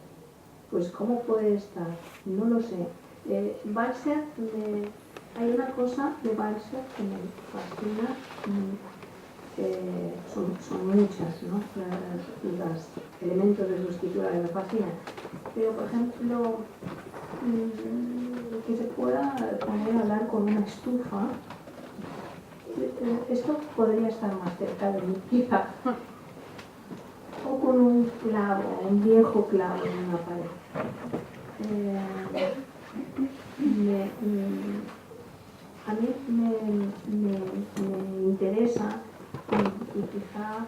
pues ¿cómo puede estar? No lo sé. Balser, hay una cosa de Balser que me fascina. Son muchas, ¿no? Los elementos de su escritura que me fascinan, pero por ejemplo que se pueda poner a hablar con una estufa, esto podría estar más cerca de mi quizá, o con un clavo, un viejo clavo en una pared. A mí me interesa y quizá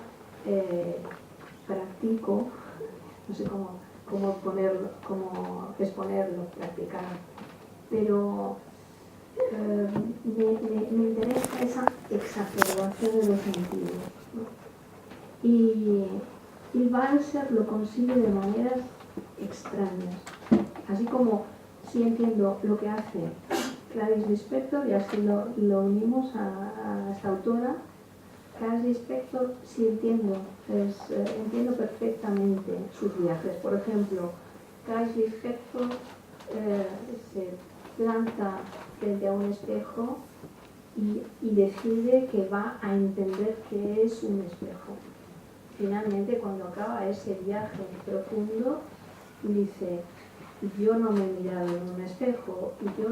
practico, no sé cómo exponerlo, practicar, pero me interesa esa exacerbación de los sentidos, ¿no? Y Balser lo consigue de maneras extrañas, así como sí entiendo lo que hace Clarice Lispector, y así lo unimos a esta autora. Clarice Lispector sí entiendo perfectamente sus viajes. Por ejemplo, Clarice Lispector se planta frente a un espejo y decide que va a entender qué es un espejo. Finalmente, cuando acaba ese viaje profundo, dice: yo no me he mirado en un espejo, yo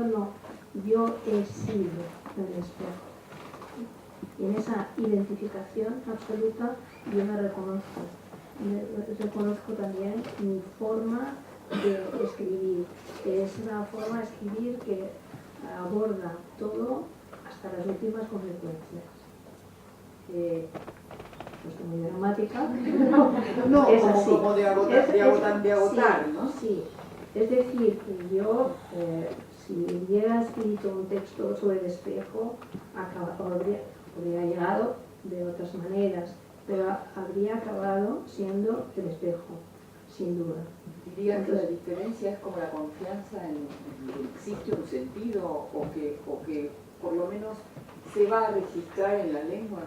he sido el espejo. Y en esa identificación absoluta yo me reconozco. Reconozco también mi forma de escribir, que es una forma de escribir que aborda todo hasta las últimas consecuencias. Es muy dramática. No, es así. como de agotar, sí, ¿no? Sí. Es decir, que yo, si hubiera escrito un texto sobre el espejo, habría llegado de otras maneras, pero habría acabado siendo el espejo, sin duda. ¿Dirías que la diferencia es como la confianza en que existe un sentido o que por lo menos se va a registrar en la lengua?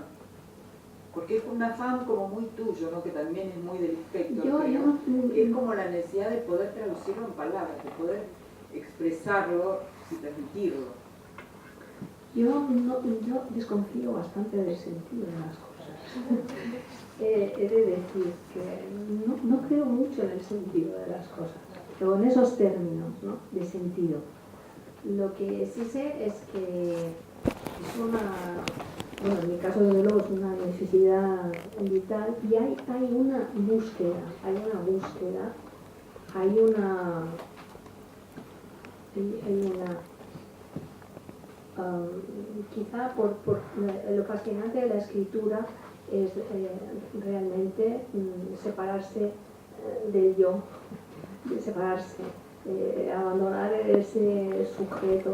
Porque es un afán como muy tuyo, ¿no? Que también es muy del espectro, que es como la necesidad de poder traducirlo en palabras, de poder expresarlo y transmitirlo. Yo desconfío bastante del sentido de las cosas. He de decir que no creo mucho en el sentido de las cosas, o en esos términos, ¿no? De sentido. Lo que sí sé es que es una, bueno, en mi caso desde luego es una necesidad vital y hay una búsqueda, quizá por lo fascinante de la escritura es realmente separarse del yo, abandonar ese sujeto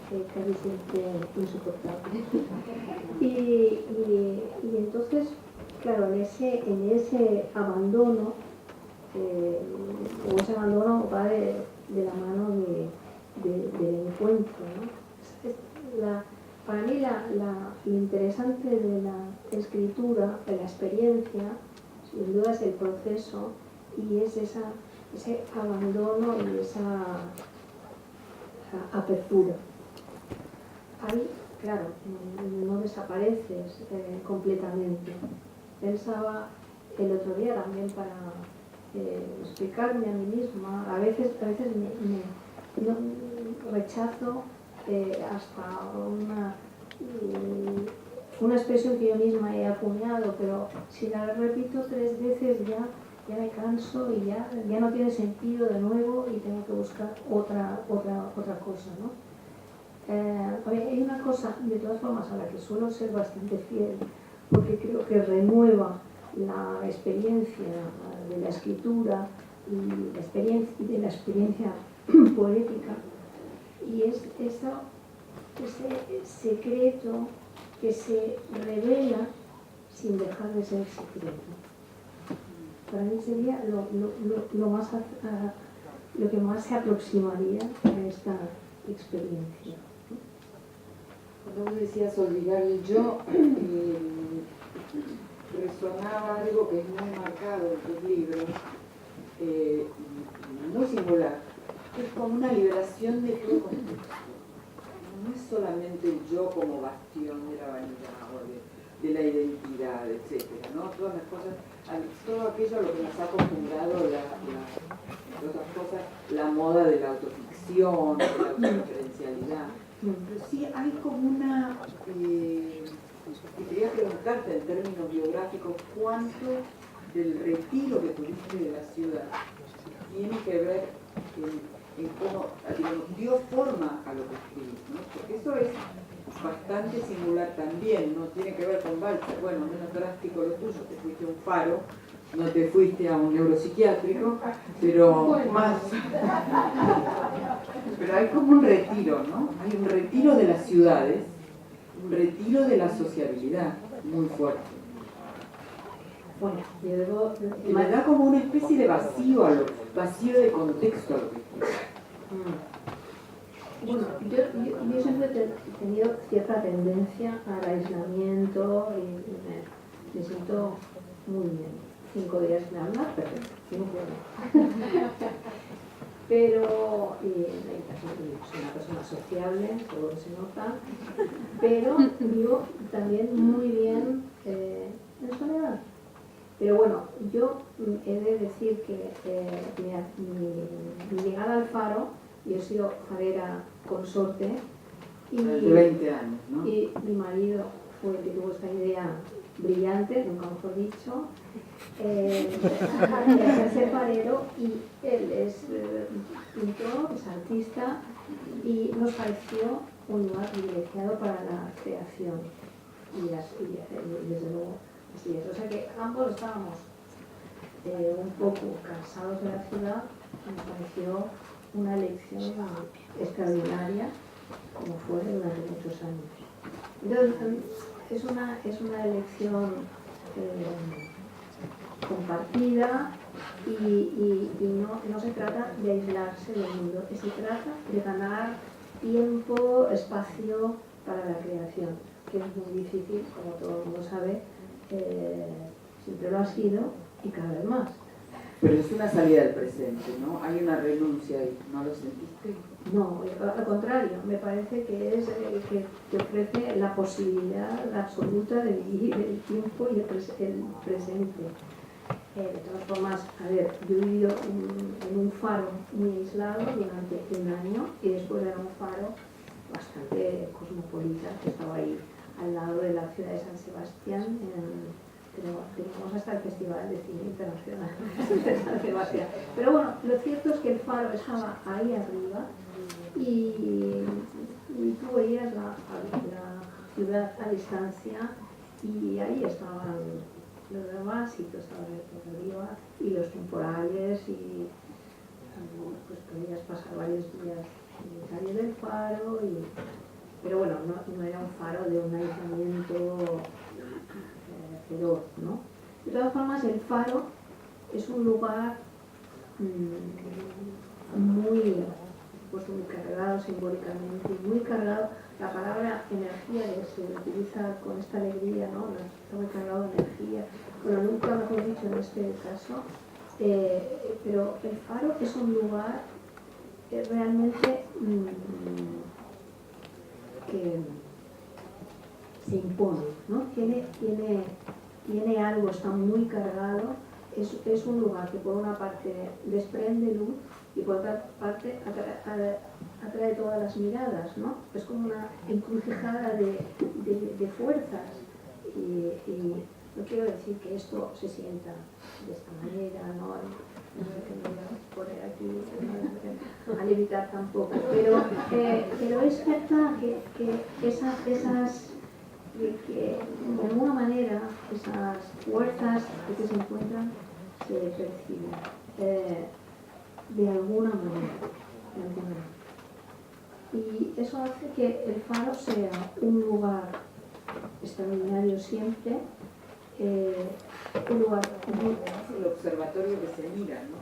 que casi siempre insoportable. Y entonces, claro, en ese abandono, o ese abandono va de la mano del encuentro, ¿no? Para mí lo interesante de la escritura, de la experiencia, sin duda es el proceso y es ese abandono y esa apertura. Ahí, claro, no desapareces completamente. Pensaba el otro día también para explicarme a mí misma, a veces rechazo hasta una expresión que yo misma he acuñado, pero si la repito 3 veces ya me canso y ya no tiene sentido de nuevo y tengo que buscar otra cosa, ¿no? Hay una cosa, de todas formas, a la que suelo ser bastante fiel, porque creo que renueva la experiencia de la escritura y de la experiencia poética, y es ese secreto que se revela sin dejar de ser secreto. Para mí sería lo que más se aproximaría a esta experiencia. Cuando vos decías olvidar el yo, resonaba algo que es muy marcado en tus libros, muy singular. Es como una liberación de todo contexto. No es solamente el yo como bastión de la vanidad o de la identidad, etcétera, ¿no? Todas las cosas, todo aquello a lo que nos ha acostumbrado entre otras cosas, la moda de la autoficción, de la autorreferencialidad. Pero sí hay como una... y quería preguntarte en términos biográficos, ¿cuánto del retiro que tuviste de la ciudad tiene que ver en cómo, digamos, dio forma a lo que escribís, ¿no? Porque eso es bastante singular también, no tiene que ver con Balzer, bueno, menos drástico lo tuyo, te fuiste a un faro, no te fuiste a un neuropsiquiátrico, pero más... Pero hay como un retiro, ¿no? Hay un retiro de las ciudades, un retiro de la sociabilidad muy fuerte. Bueno, yo debo... Que me da como una especie de vacío de contexto a lo que escribís. Bueno, yo siempre he tenido cierta tendencia al aislamiento y me siento muy bien. 5 días sin hablar, perfecto, si no puedo. Pero soy una persona sociable, todo se nota, pero vivo también muy bien en soledad. Pero bueno, yo he de decir que mi llegada al Faro, yo he sido farera consorte y, de 20 años, ¿no? Y mi marido fue el que tuvo esta idea brillante, nunca mejor dicho, de hacerse farero, y él es pintor, es artista, y nos pareció un lugar privilegiado para la creación y desde luego así es. O sea que ambos estábamos un poco cansados de la ciudad, nos pareció una elección extraordinaria, como fue durante muchos años. Entonces, es una elección compartida y no se trata de aislarse del mundo, se trata de ganar tiempo, espacio para la creación, que es muy difícil, como todo el mundo sabe, siempre lo ha sido y cada vez más. Pero es una salida del presente, ¿no? Hay una renuncia ahí, ¿no lo sentiste? No, al contrario, me parece que es que te ofrece la posibilidad absoluta de vivir el tiempo y el presente. De todas formas, a ver, yo he vivido en un faro muy aislado durante 1 año y después era un faro bastante cosmopolita. cosmopolita que estaba ahí al lado de la ciudad de San Sebastián. Tenemos hasta el Festival de Cine Internacional de San Sebastián. Pero bueno, lo cierto es que el faro estaba ahí arriba y tú veías la ciudad a distancia y ahí estaban los demás sitios por arriba y los temporales y pues podías pasar varios días sin salir del faro pero bueno, no era un faro de un aislamiento feroz, ¿no? De todas formas, el faro es un lugar muy cargado simbólicamente, muy cargado. La palabra energía se utiliza con esta alegría, ¿no? Está muy cargado de energía. Bueno, nunca mejor dicho en este caso, pero el faro es un lugar realmente que se impone, ¿no? Tiene algo, está muy cargado, es un lugar que por una parte desprende luz y por otra parte atrae todas las miradas, ¿no? Es como una encrucijada de fuerzas y no quiero decir que esto se sienta de esta manera, ¿no? No que me voy a poner aquí a levitar tampoco, pero es verdad que esas que de alguna manera esas fuerzas que se encuentran se perciben de alguna manera. Y eso hace que el faro sea un lugar extraordinario siempre, un lugar muy... El observatorio que se mira, ¿no?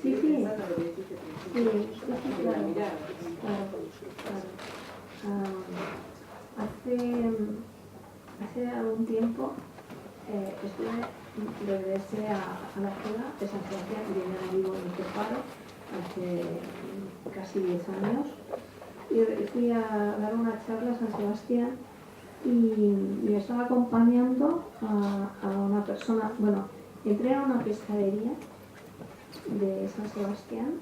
Sí, sí. Pensando lo que dijiste al principio, Sí, de la claro. mirada. Hace algún tiempo regresé a la ciudad de San Sebastián, yo ya vivo en este faro hace casi 10 años, y fui a dar una charla a San Sebastián y me estaba acompañando a una persona, bueno, entré a una pescadería de San Sebastián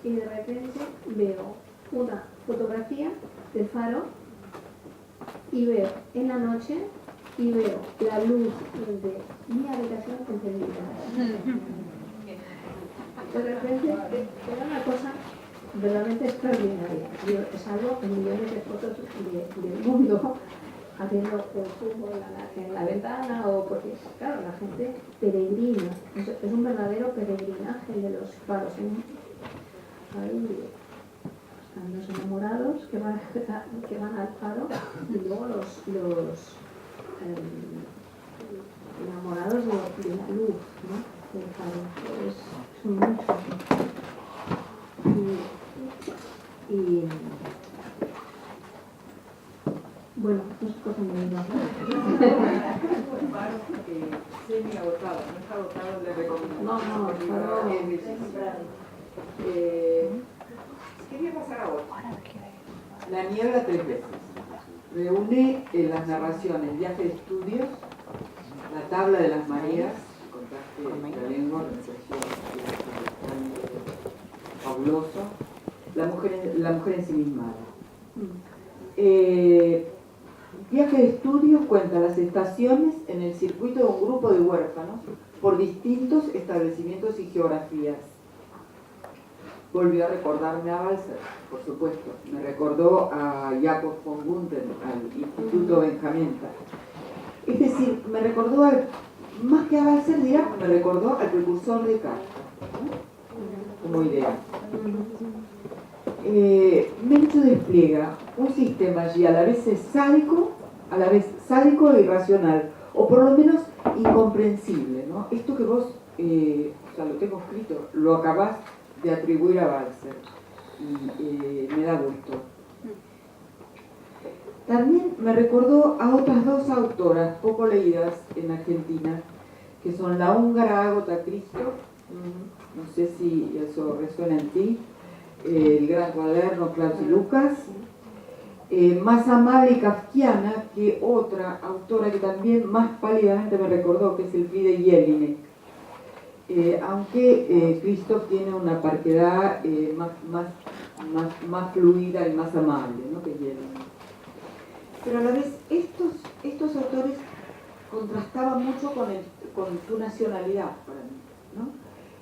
y de repente veo una fotografía del faro y veo en la noche y veo la luz de mi habitación encendida. De repente era una cosa verdaderamente extraordinaria. Yo salgo en millones de fotos del mundo haciendo el fútbol en la ventana o porque, claro, la gente peregrina. Es un verdadero peregrinaje de los faros. Ahí están los enamorados que van al faro y luego los enamorados de la luz, ¿no? Del faro. Son muchos. Y bueno, es cosa muy Un faro semi-agotado, no está agotado, le recomiendo. No, el faro es bellísimo. Quería pasar a otra. La niebla 3 veces. Reúne en las narraciones viaje de estudios, la tabla de las mareas, contaste la lengua, fabuloso, la mujer ensimismada. Viaje de estudios cuenta las estaciones en el circuito de un grupo de huérfanos por distintos establecimientos y geografías. Volvió a recordarme a Balzer, por supuesto. Me recordó a Jacob von Gunther, al Instituto Benjamenta. Es decir, me recordó más que a Balzer, dirá, me recordó al precursor de Kafka, ¿no? Como idea. Mencho despliega un sistema allí a la vez sádico e irracional, o por lo menos incomprensible, ¿no? Esto que vos, o sea, lo tengo escrito, lo acabás de atribuir a Balzer y me da gusto. También me recordó a otras dos autoras poco leídas en Argentina, que son la húngara Ágota Christo, no sé si eso resuena en ti, el gran cuaderno Klaus y Lucas, más amable y kafkiana que otra autora que también más pálidamente me recordó, que es Elfriede Jelinek. Aunque Christoph tiene una parquedad más fluida y más amable, ¿no? Que Jelinek. pero a la vez estos autores contrastaban mucho con tu nacionalidad para mí, ¿no?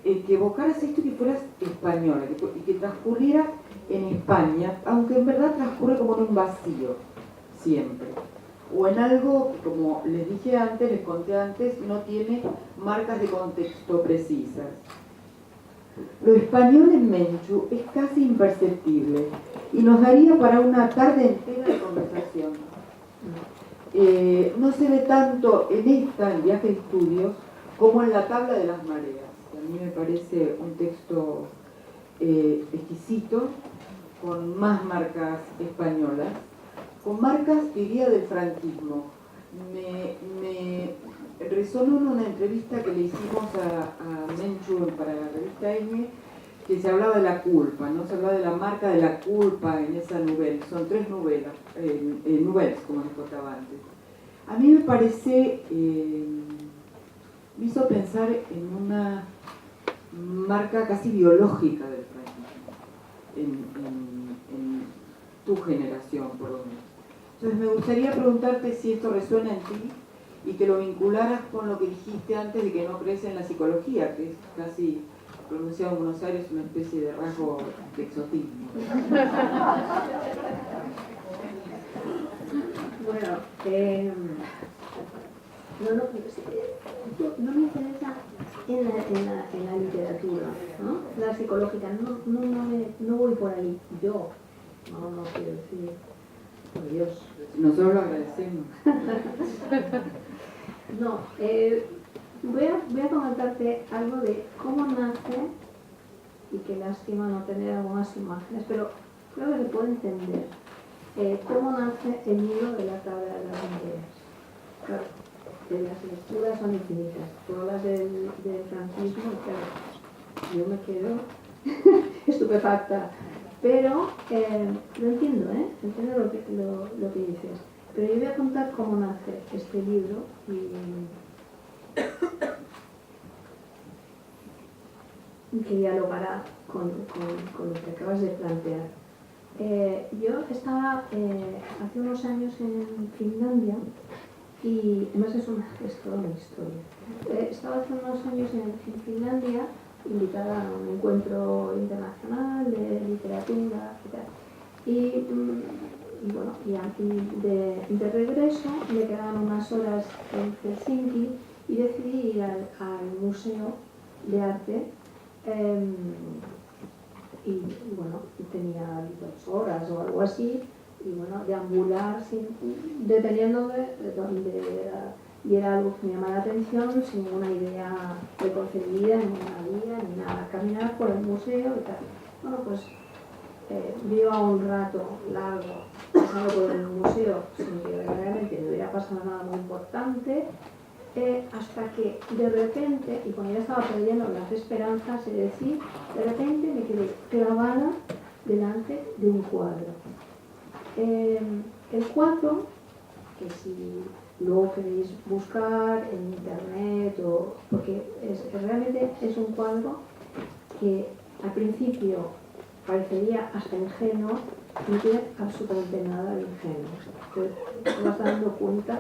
Que evocaras esto y que fueras española, y que transcurriera en España, aunque en verdad transcurre como en un vacío, siempre. O en algo que, como les dije antes, les conté antes, no tiene marcas de contexto precisas. Lo español en Menchu es casi imperceptible y nos daría para una tarde entera de conversación. No se ve tanto en el viaje de estudios, como en la tabla de las mareas. A mí me parece un texto exquisito, con más marcas españolas, con marcas, diría, del franquismo. Me resonó en una entrevista que le hicimos a Menchu para la revista Ñ, que se hablaba de la culpa, ¿no? Se hablaba de la marca de la culpa en esa novela. Son 3 novelas, novelas, como les contaba antes. A mí me parece, me hizo pensar en una marca casi biológica del franquismo, en tu generación, por lo menos. Entonces me gustaría preguntarte si esto resuena en ti y que lo vincularas con lo que dijiste antes de que no crees en la psicología, que es casi, pronunciado en Buenos Aires, una especie de rasgo de exotismo. Bueno, no me interesa en la literatura, ¿no? La psicológica, no voy por ahí, yo, no quiero decir, por Dios. Nosotros lo agradecemos. No, voy a comentarte algo de cómo nace, y qué lástima no tener algunas imágenes, pero creo que se puede entender cómo nace el libro de la tabla de las banderas. Claro, las lecturas son infinitas, todas las del franquismo, claro, yo me quedo estupefacta, pero lo entiendo, entiendo lo que dices, pero yo voy a contar cómo nace este libro y que dialogará con lo que acabas de plantear. Yo estaba hace unos años en Finlandia y además es toda una historia. Estaba hace unos años en Finlandia invitada a un encuentro internacional de literatura y tal. Y bueno, de regreso me quedaban unas horas en Helsinki y decidí ir al Museo de Arte. Y bueno, tenía 2 horas o algo así, y bueno, deambular deteniéndome donde viera algo que me llamara la atención, sin ninguna idea preconcebida, ni una guía, ni nada, caminar por el museo y tal. Bueno, pues lleva un rato largo pasando por el museo sin que realmente me hubiera pasado nada muy importante, hasta que de repente, y cuando ya estaba perdiendo las esperanzas, es decir, de repente me quedé clavada delante de un cuadro. El cuadro, que si luego queréis buscar en internet, porque realmente es un cuadro que al principio parecería hasta ingenuo, no tiene absolutamente nada de ingenuo. Te vas dando cuenta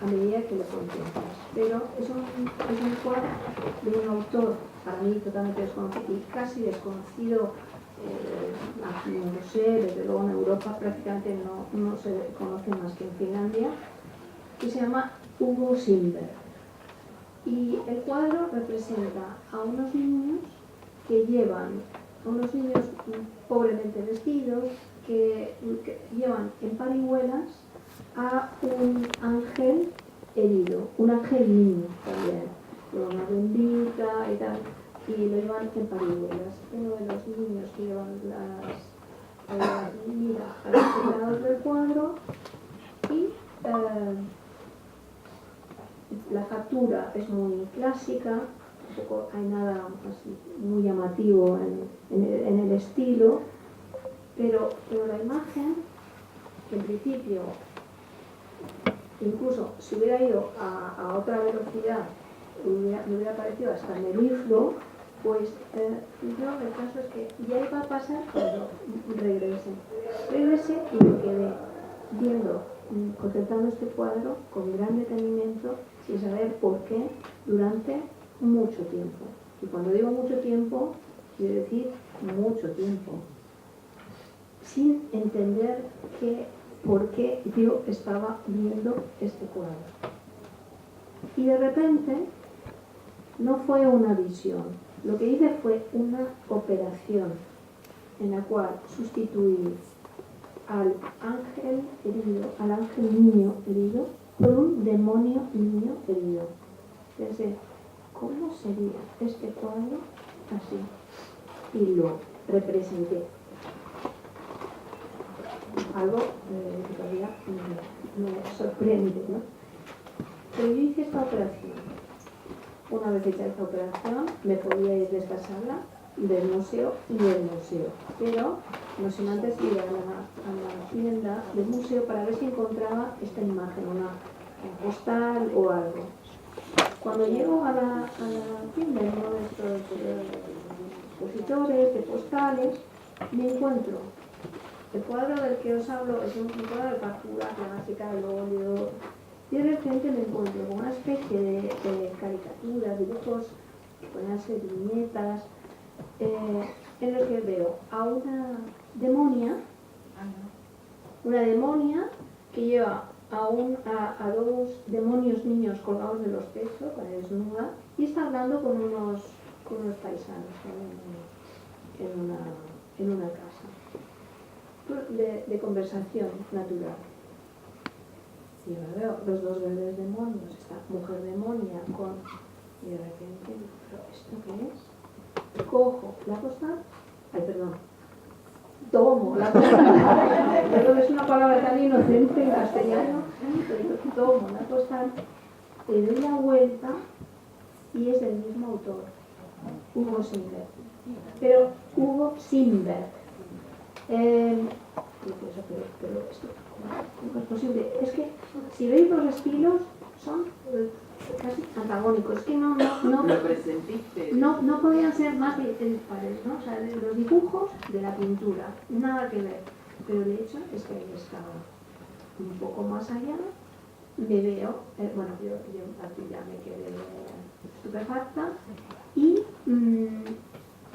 a medida que lo contemplas. Pero es un cuadro de un autor para mí totalmente desconocido y casi desconocido, no sé, desde luego en Europa prácticamente no se conoce más que en Finlandia, que se llama Hugo Silver. Y el cuadro representa a unos niños que llevan, a unos niños pobremente vestidos, que llevan en parihuelas a un ángel herido, un ángel niño también, con una bendita y tal, y lo llevan en parihuelas. Uno de los niños que llevan mira a los lados del cuadro y la factura es muy clásica, tampoco hay nada así muy llamativo en el estilo, pero la imagen, que en principio, incluso si hubiera ido a otra velocidad, me hubiera parecido hasta melifluo, pues yo el caso es que ya iba a pasar cuando regresé y me quedé viendo contemplando este cuadro con gran detenimiento, sin saber por qué, durante mucho tiempo. Y cuando digo mucho tiempo, quiero decir mucho tiempo, sin entender por qué yo estaba viendo este cuadro. Y de repente no fue una visión, lo que hice fue una operación en la cual sustituí al ángel herido, al ángel niño herido, por un demonio niño herido. Pensé, ¿cómo sería este cuadro así? Y lo representé. Algo que todavía me sorprende, ¿no? Pero yo hice esta operación. Una vez hecha esta operación, me podía ir de esta sala, del museo y del museo. Pero no sin antes ir a la tienda del museo para ver si encontraba esta imagen, una postal o algo. Cuando llego a la tienda de uno de estos expositores de postales, me encuentro el cuadro del que os hablo, es un cuadro de factura clásica, el óleo, y de repente me encuentro con una especie de caricaturas, dibujos, pueden ser viñetas, en los que veo a una demonia que lleva a dos demonios niños colgados de los pechos, desnuda, y está hablando con unos paisanos en una casa de conversación natural. Y ahora veo los dos grandes demonios, esta mujer demonia y de repente, ¿pero esto qué es? Cojo la postal, tomo la postal, perdón, es una palabra tan inocente en castellano, pero tomo la postal, le doy la vuelta y es el mismo autor, Hugo Simberg. Pero Hugo Simberg. Pero esto, ¿cómo es posible? Es que si veis los estilos son casi antagónicos, es que no podían ser más dispares, ¿no? O sea, los dibujos de la pintura, nada que ver, pero el hecho es que él estaba un poco más allá, me veo, yo aquí ya me quedé estupefacta y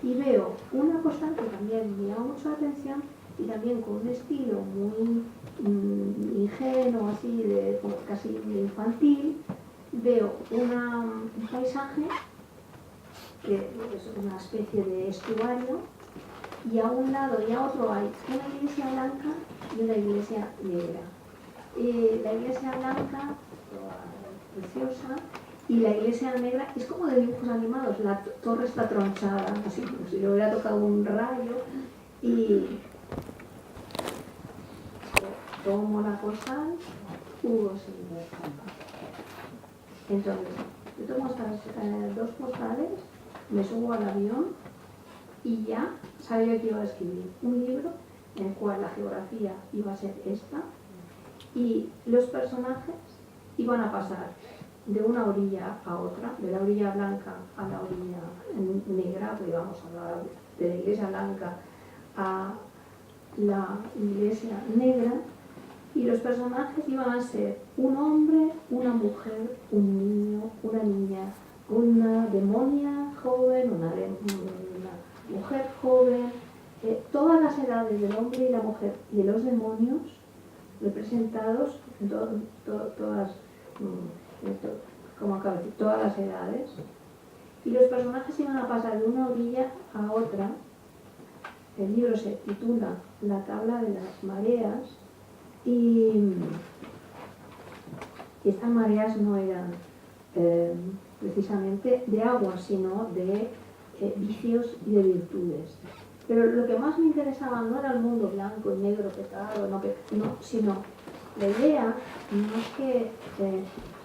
veo una postal que también me llama mucho la atención y también con un estilo muy ingenuo, así, casi infantil. Veo un paisaje que es una especie de estuario y a un lado y a otro hay una iglesia blanca y una iglesia negra. La iglesia blanca, preciosa, y la iglesia negra es como de dibujos animados, la torre está tronchada, así como si le hubiera tocado un rayo, y tomo la postal, Hugo Simberg. Entonces, yo tomo estas dos postales, me subo al avión y ya sabía que iba a escribir un libro en el cual la geografía iba a ser esta y los personajes iban a pasar de una orilla a otra, de la orilla blanca a la orilla negra, pues vamos a hablar de la iglesia blanca a la iglesia negra, y los personajes iban a ser un hombre, una mujer, un niño, una niña, una demonia joven, una mujer joven, todas las edades del hombre y la mujer y de los demonios representados en todas las edades, y los personajes iban a pasar de una orilla a otra. El libro se titula La tabla de las mareas y estas mareas no eran precisamente de agua, sino de vicios y de virtudes. Pero lo que más me interesaba no era el mundo blanco y negro, pecado, sino la idea no es que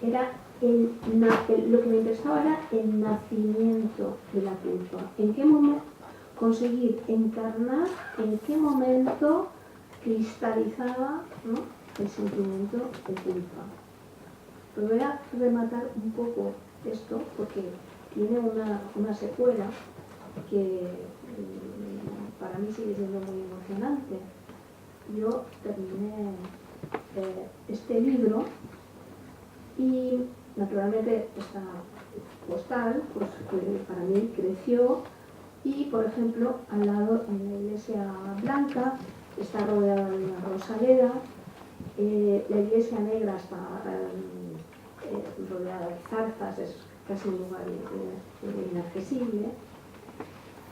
era lo que me interesaba era el nacimiento de la culpa. ¿En qué momento conseguir encarnar, en qué momento cristalizaba, ¿no?, el sentimiento de culpa? Pero voy a rematar un poco esto porque tiene una secuela que para mí sigue siendo muy emocionante. Yo terminé naturalmente esta postal, pues para mí creció y, por ejemplo, al lado en la iglesia blanca está rodeada de una rosaleda, la iglesia negra está rodeada de zarzas, es casi un lugar inaccesible.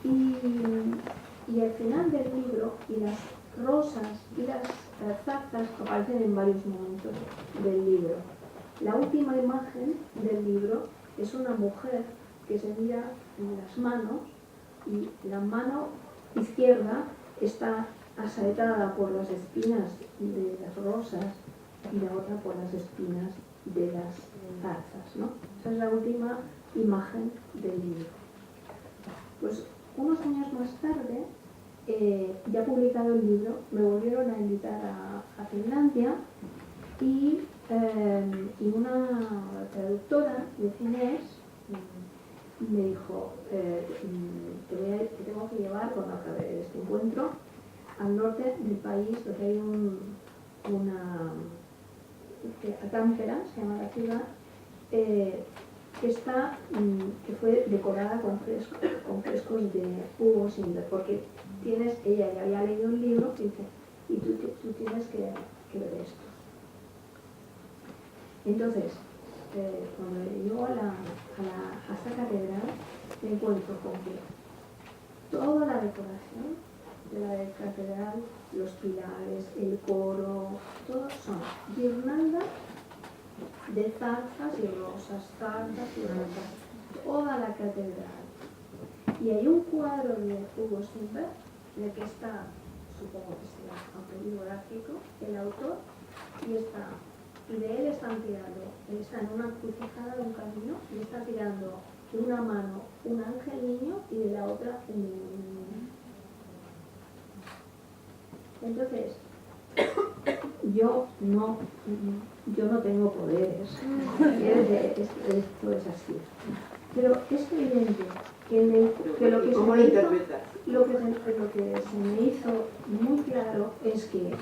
Y al final del libro, y las rosas y las zarzas aparecen en varios momentos del libro. La última imagen del libro es una mujer que se mira en las manos y la mano izquierda está asaetada por las espinas de las rosas y la otra por las espinas de las zarzas, ¿no? Esa es la última imagen del libro. Pues unos años más tarde, ya publicado el libro, me volvieron a invitar a Finlandia y una traductora de finés me dijo, te tengo que llevar, cuando acabe este encuentro, al norte del país, donde hay Tampere, se llama la ciudad, que fue decorada con frescos de Hugo Schindler, porque ella ya había leído un libro y dice, y tú tienes que ver esto. Entonces, cuando llego a esta catedral, me encuentro con que toda la decoración de la catedral, los pilares, el coro, todos son guirnaldas de zarzas y rosas, toda la catedral. Y hay un cuadro de Hugo Schindler, en el que está, supongo que será autobiográfico, el autor, y de él están tirando, él está en una encrucijada de un camino y está tirando de una mano un ángel niño y de la otra un niño. Entonces, yo no tengo poderes, esto es así. Pero es evidente que lo que ¿Cómo lo interpretas? Lo que se me hizo muy claro es que,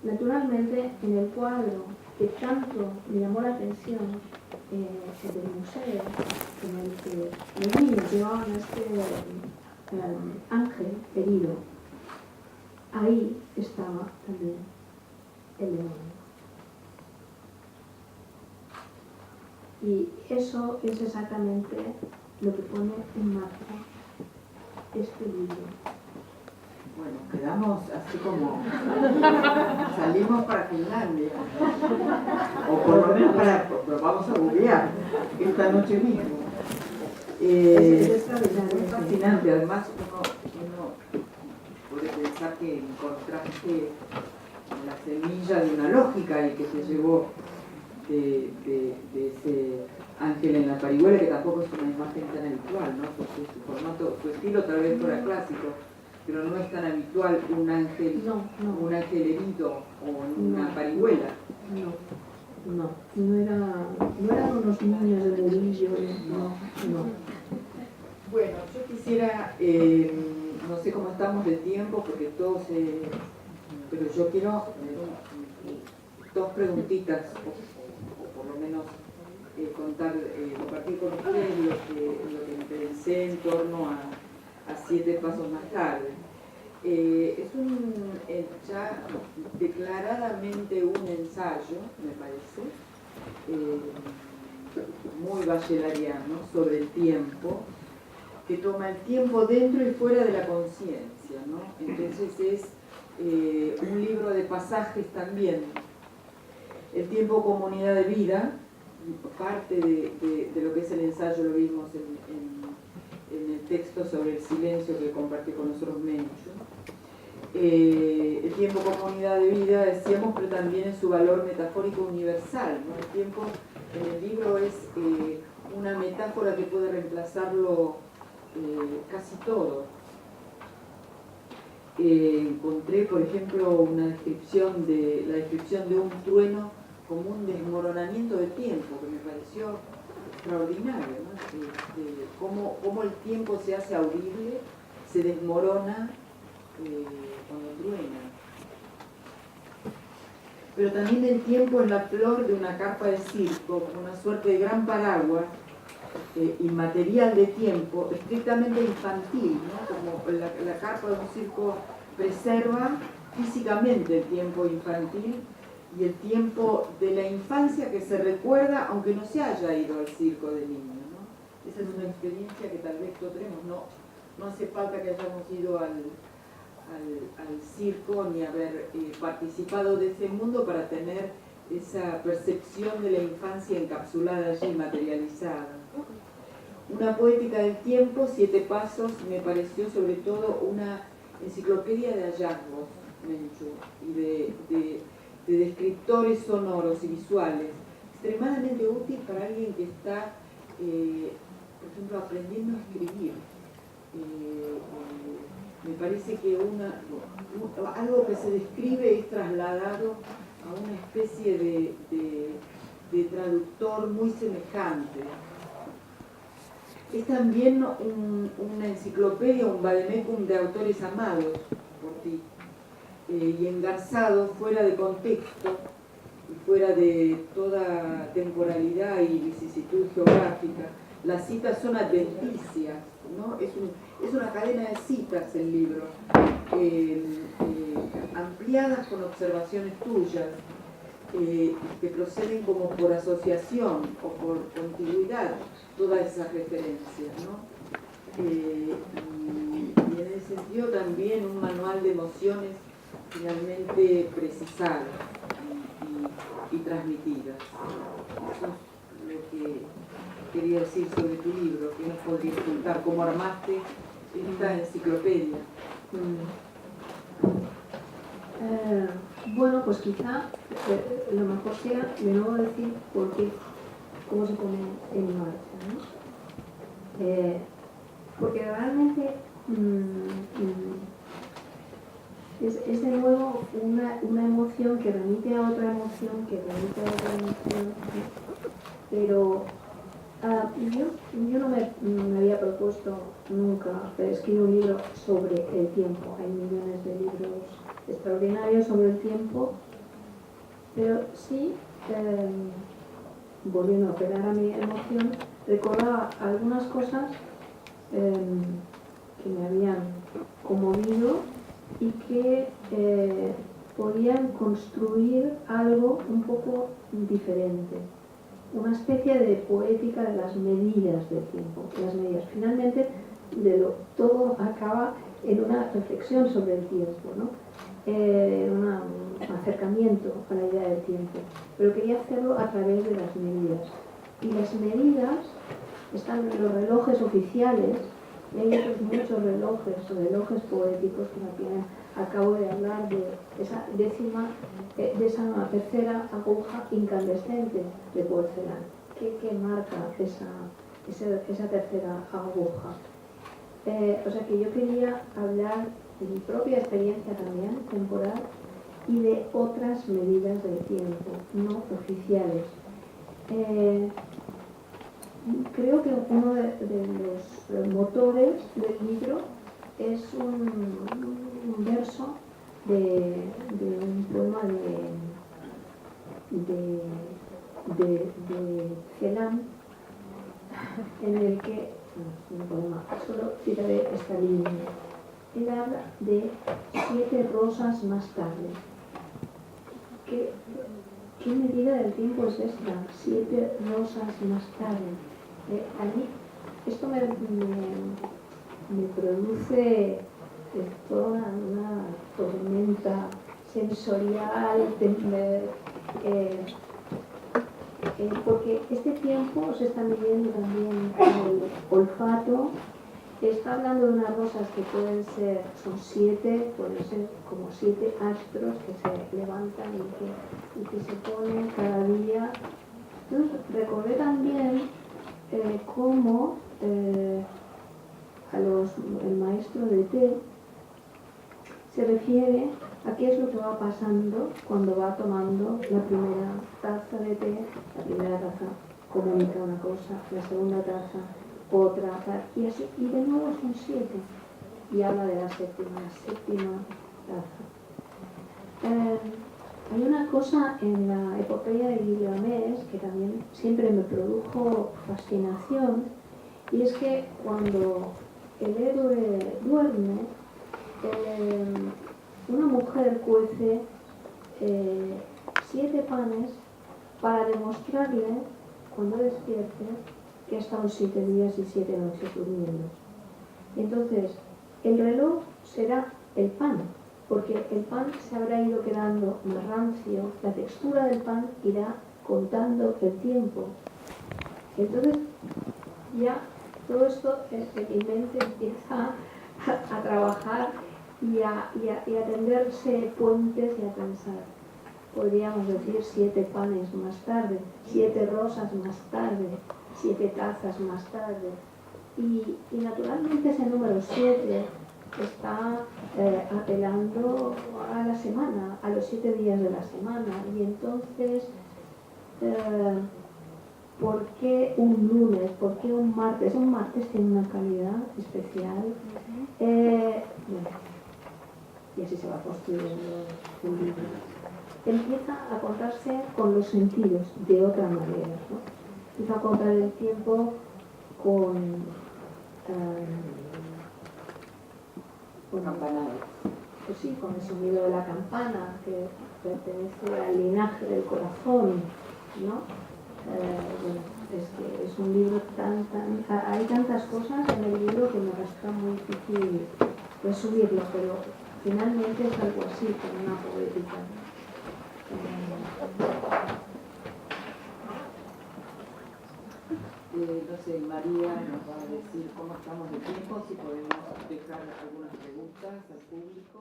naturalmente, en el cuadro que tanto me llamó la atención del museo, en el que los niños llevaban a este ángel herido, ahí estaba también el demonio. Y eso es exactamente lo que pone en marcha este libro. Bueno, quedamos así como salimos para Finlandia, o por lo menos vamos a googlear esta noche mismo. Es fascinante, además uno puede pensar que encontraste la semilla de una lógica y que se llevó de ese ángel en la parihuela, que tampoco es una imagen tan habitual, ¿no? Porque su formato, su estilo tal vez fuera clásico, pero no es tan habitual un ángel, un ángel herido o una parihuela. No eran unos niños de Murillo, no. Bueno, yo quisiera, no sé cómo estamos de tiempo, porque pero yo quiero dos preguntitas, o por lo menos compartir con ustedes lo que pensé en torno a 7 pasos más tarde. Es ya declaradamente un ensayo, me parece, muy bachelariano sobre el tiempo, que toma el tiempo dentro y fuera de la conciencia, ¿no? Entonces es un libro de pasajes también. El tiempo comunidad de vida, parte de lo que es el ensayo lo vimos en el texto sobre el silencio que compartió con nosotros Menchu. El tiempo comunidad de vida, decíamos, pero también en su valor metafórico universal, ¿no? El tiempo en el libro es una metáfora que puede reemplazarlo casi todo. Encontré, por ejemplo, la descripción de un trueno como un desmoronamiento de tiempo, que me pareció extraordinario, ¿no? Cómo el tiempo se hace audible, se desmorona cuando truena. pero también el tiempo es la flor de una carpa de circo, como una suerte de gran paraguas inmaterial de tiempo, estrictamente infantil, ¿no? Como la carpa de un circo preserva físicamente el tiempo infantil y el tiempo de la infancia que se recuerda aunque no se haya ido al circo de niño, ¿no? Esa es una experiencia que tal vez todos tenemos, no hace falta que hayamos ido al circo ni haber participado de ese mundo para tener esa percepción de la infancia encapsulada allí, materializada. Una poética del tiempo, 7 pasos, me pareció sobre todo una enciclopedia de hallazgos, Menchu, y de descriptores sonoros y visuales, extremadamente útil para alguien que está, por ejemplo, aprendiendo a escribir. Me parece que algo que se describe es trasladado a una especie de traductor muy semejante. Es también una enciclopedia, un vademecum de autores amados por ti, y engarzado fuera de contexto y fuera de toda temporalidad y vicisitud geográfica. Las citas son adventicias, ¿no? Es una cadena de citas el libro, ampliadas con observaciones tuyas, que proceden como por asociación o por contigüidad, todas esas referencias, ¿no? Y en ese sentido también un manual de emociones finalmente precisadas y transmitidas. Eso es lo que quería decir sobre tu libro, que nos podrías contar cómo armaste esta enciclopedia. Bueno, pues quizá lo mejor sea de nuevo decir cómo se pone en marcha, ¿no? Porque realmente es de nuevo una emoción que remite a otra emoción, que remite a otra emoción, ¿no? Pero yo no me había propuesto nunca escribir un libro sobre el tiempo. Hay millones de libros extraordinarios sobre el tiempo, pero sí, volviendo a operar a mi emoción, recordaba algunas cosas que me habían conmovido y que podían construir algo un poco diferente. Una especie de poética de las medidas del tiempo. Las medidas. Finalmente, todo acaba en una reflexión sobre el tiempo, ¿no? Un acercamiento a la idea del tiempo. Pero quería hacerlo a través de las medidas. Y las medidas están en los relojes oficiales, y hay otros muchos relojes poéticos que no tienen. Acabo de hablar de esa tercera aguja incandescente de porcelana. ¿Qué marca esa tercera aguja? O sea que yo quería hablar de mi propia experiencia también, temporal, y de otras medidas del tiempo, no oficiales. Creo que uno de los motores del libro es un verso de un poema de Celan, en el que, un poema, solo citaré esta línea. Él habla de 7 rosas más tarde. ¿Qué medida del tiempo es esta? 7 rosas más tarde. A mí esto me produce toda una tormenta sensorial, porque este tiempo se está midiendo también con el olfato. Está hablando de unas rosas que son 7, pueden ser como 7 astros que se levantan y que se ponen cada día. Entonces recordé también cómo el maestro de té se refiere a qué es lo que va pasando cuando va tomando la primera taza de té. La primera taza comunica una cosa, la segunda taza otra, y así, y de nuevo son 7, y habla de la séptima taza. Hay una cosa en la epopeya de Gilgamesh que también siempre me produjo fascinación, y es que cuando el héroe duerme, una mujer cuece 7 panes para demostrarle, cuando despierte, que ha estado 7 días y 7 noches durmiendo. Entonces, el reloj será el pan, porque el pan se habrá ido quedando más rancio, la textura del pan irá contando el tiempo. Entonces, ya todo esto en mi mente empieza a trabajar y a tenderse puentes y a pensar. Podríamos decir 7 panes más tarde, 7 rosas más tarde, 7 tazas más tarde. Y naturalmente ese número 7 está apelando a la semana, a los 7 días de la semana. Y entonces, ¿por qué un lunes? ¿Por qué un martes? Un martes tiene una calidad especial. Bueno, y así se va construyendo un libro. Empieza a contarse con los sentidos de otra manera, ¿no? Empieza a contar el tiempo con Campanadas. pues sí, con el sonido de la campana que pertenece al linaje del corazón, ¿no? Bueno, es que es un libro hay tantas cosas en el libro que me resulta muy difícil resumirlo, pero finalmente es algo así, como una poética. No sé, María nos va a decir cómo estamos de tiempo, si podemos dejar algunas preguntas al público.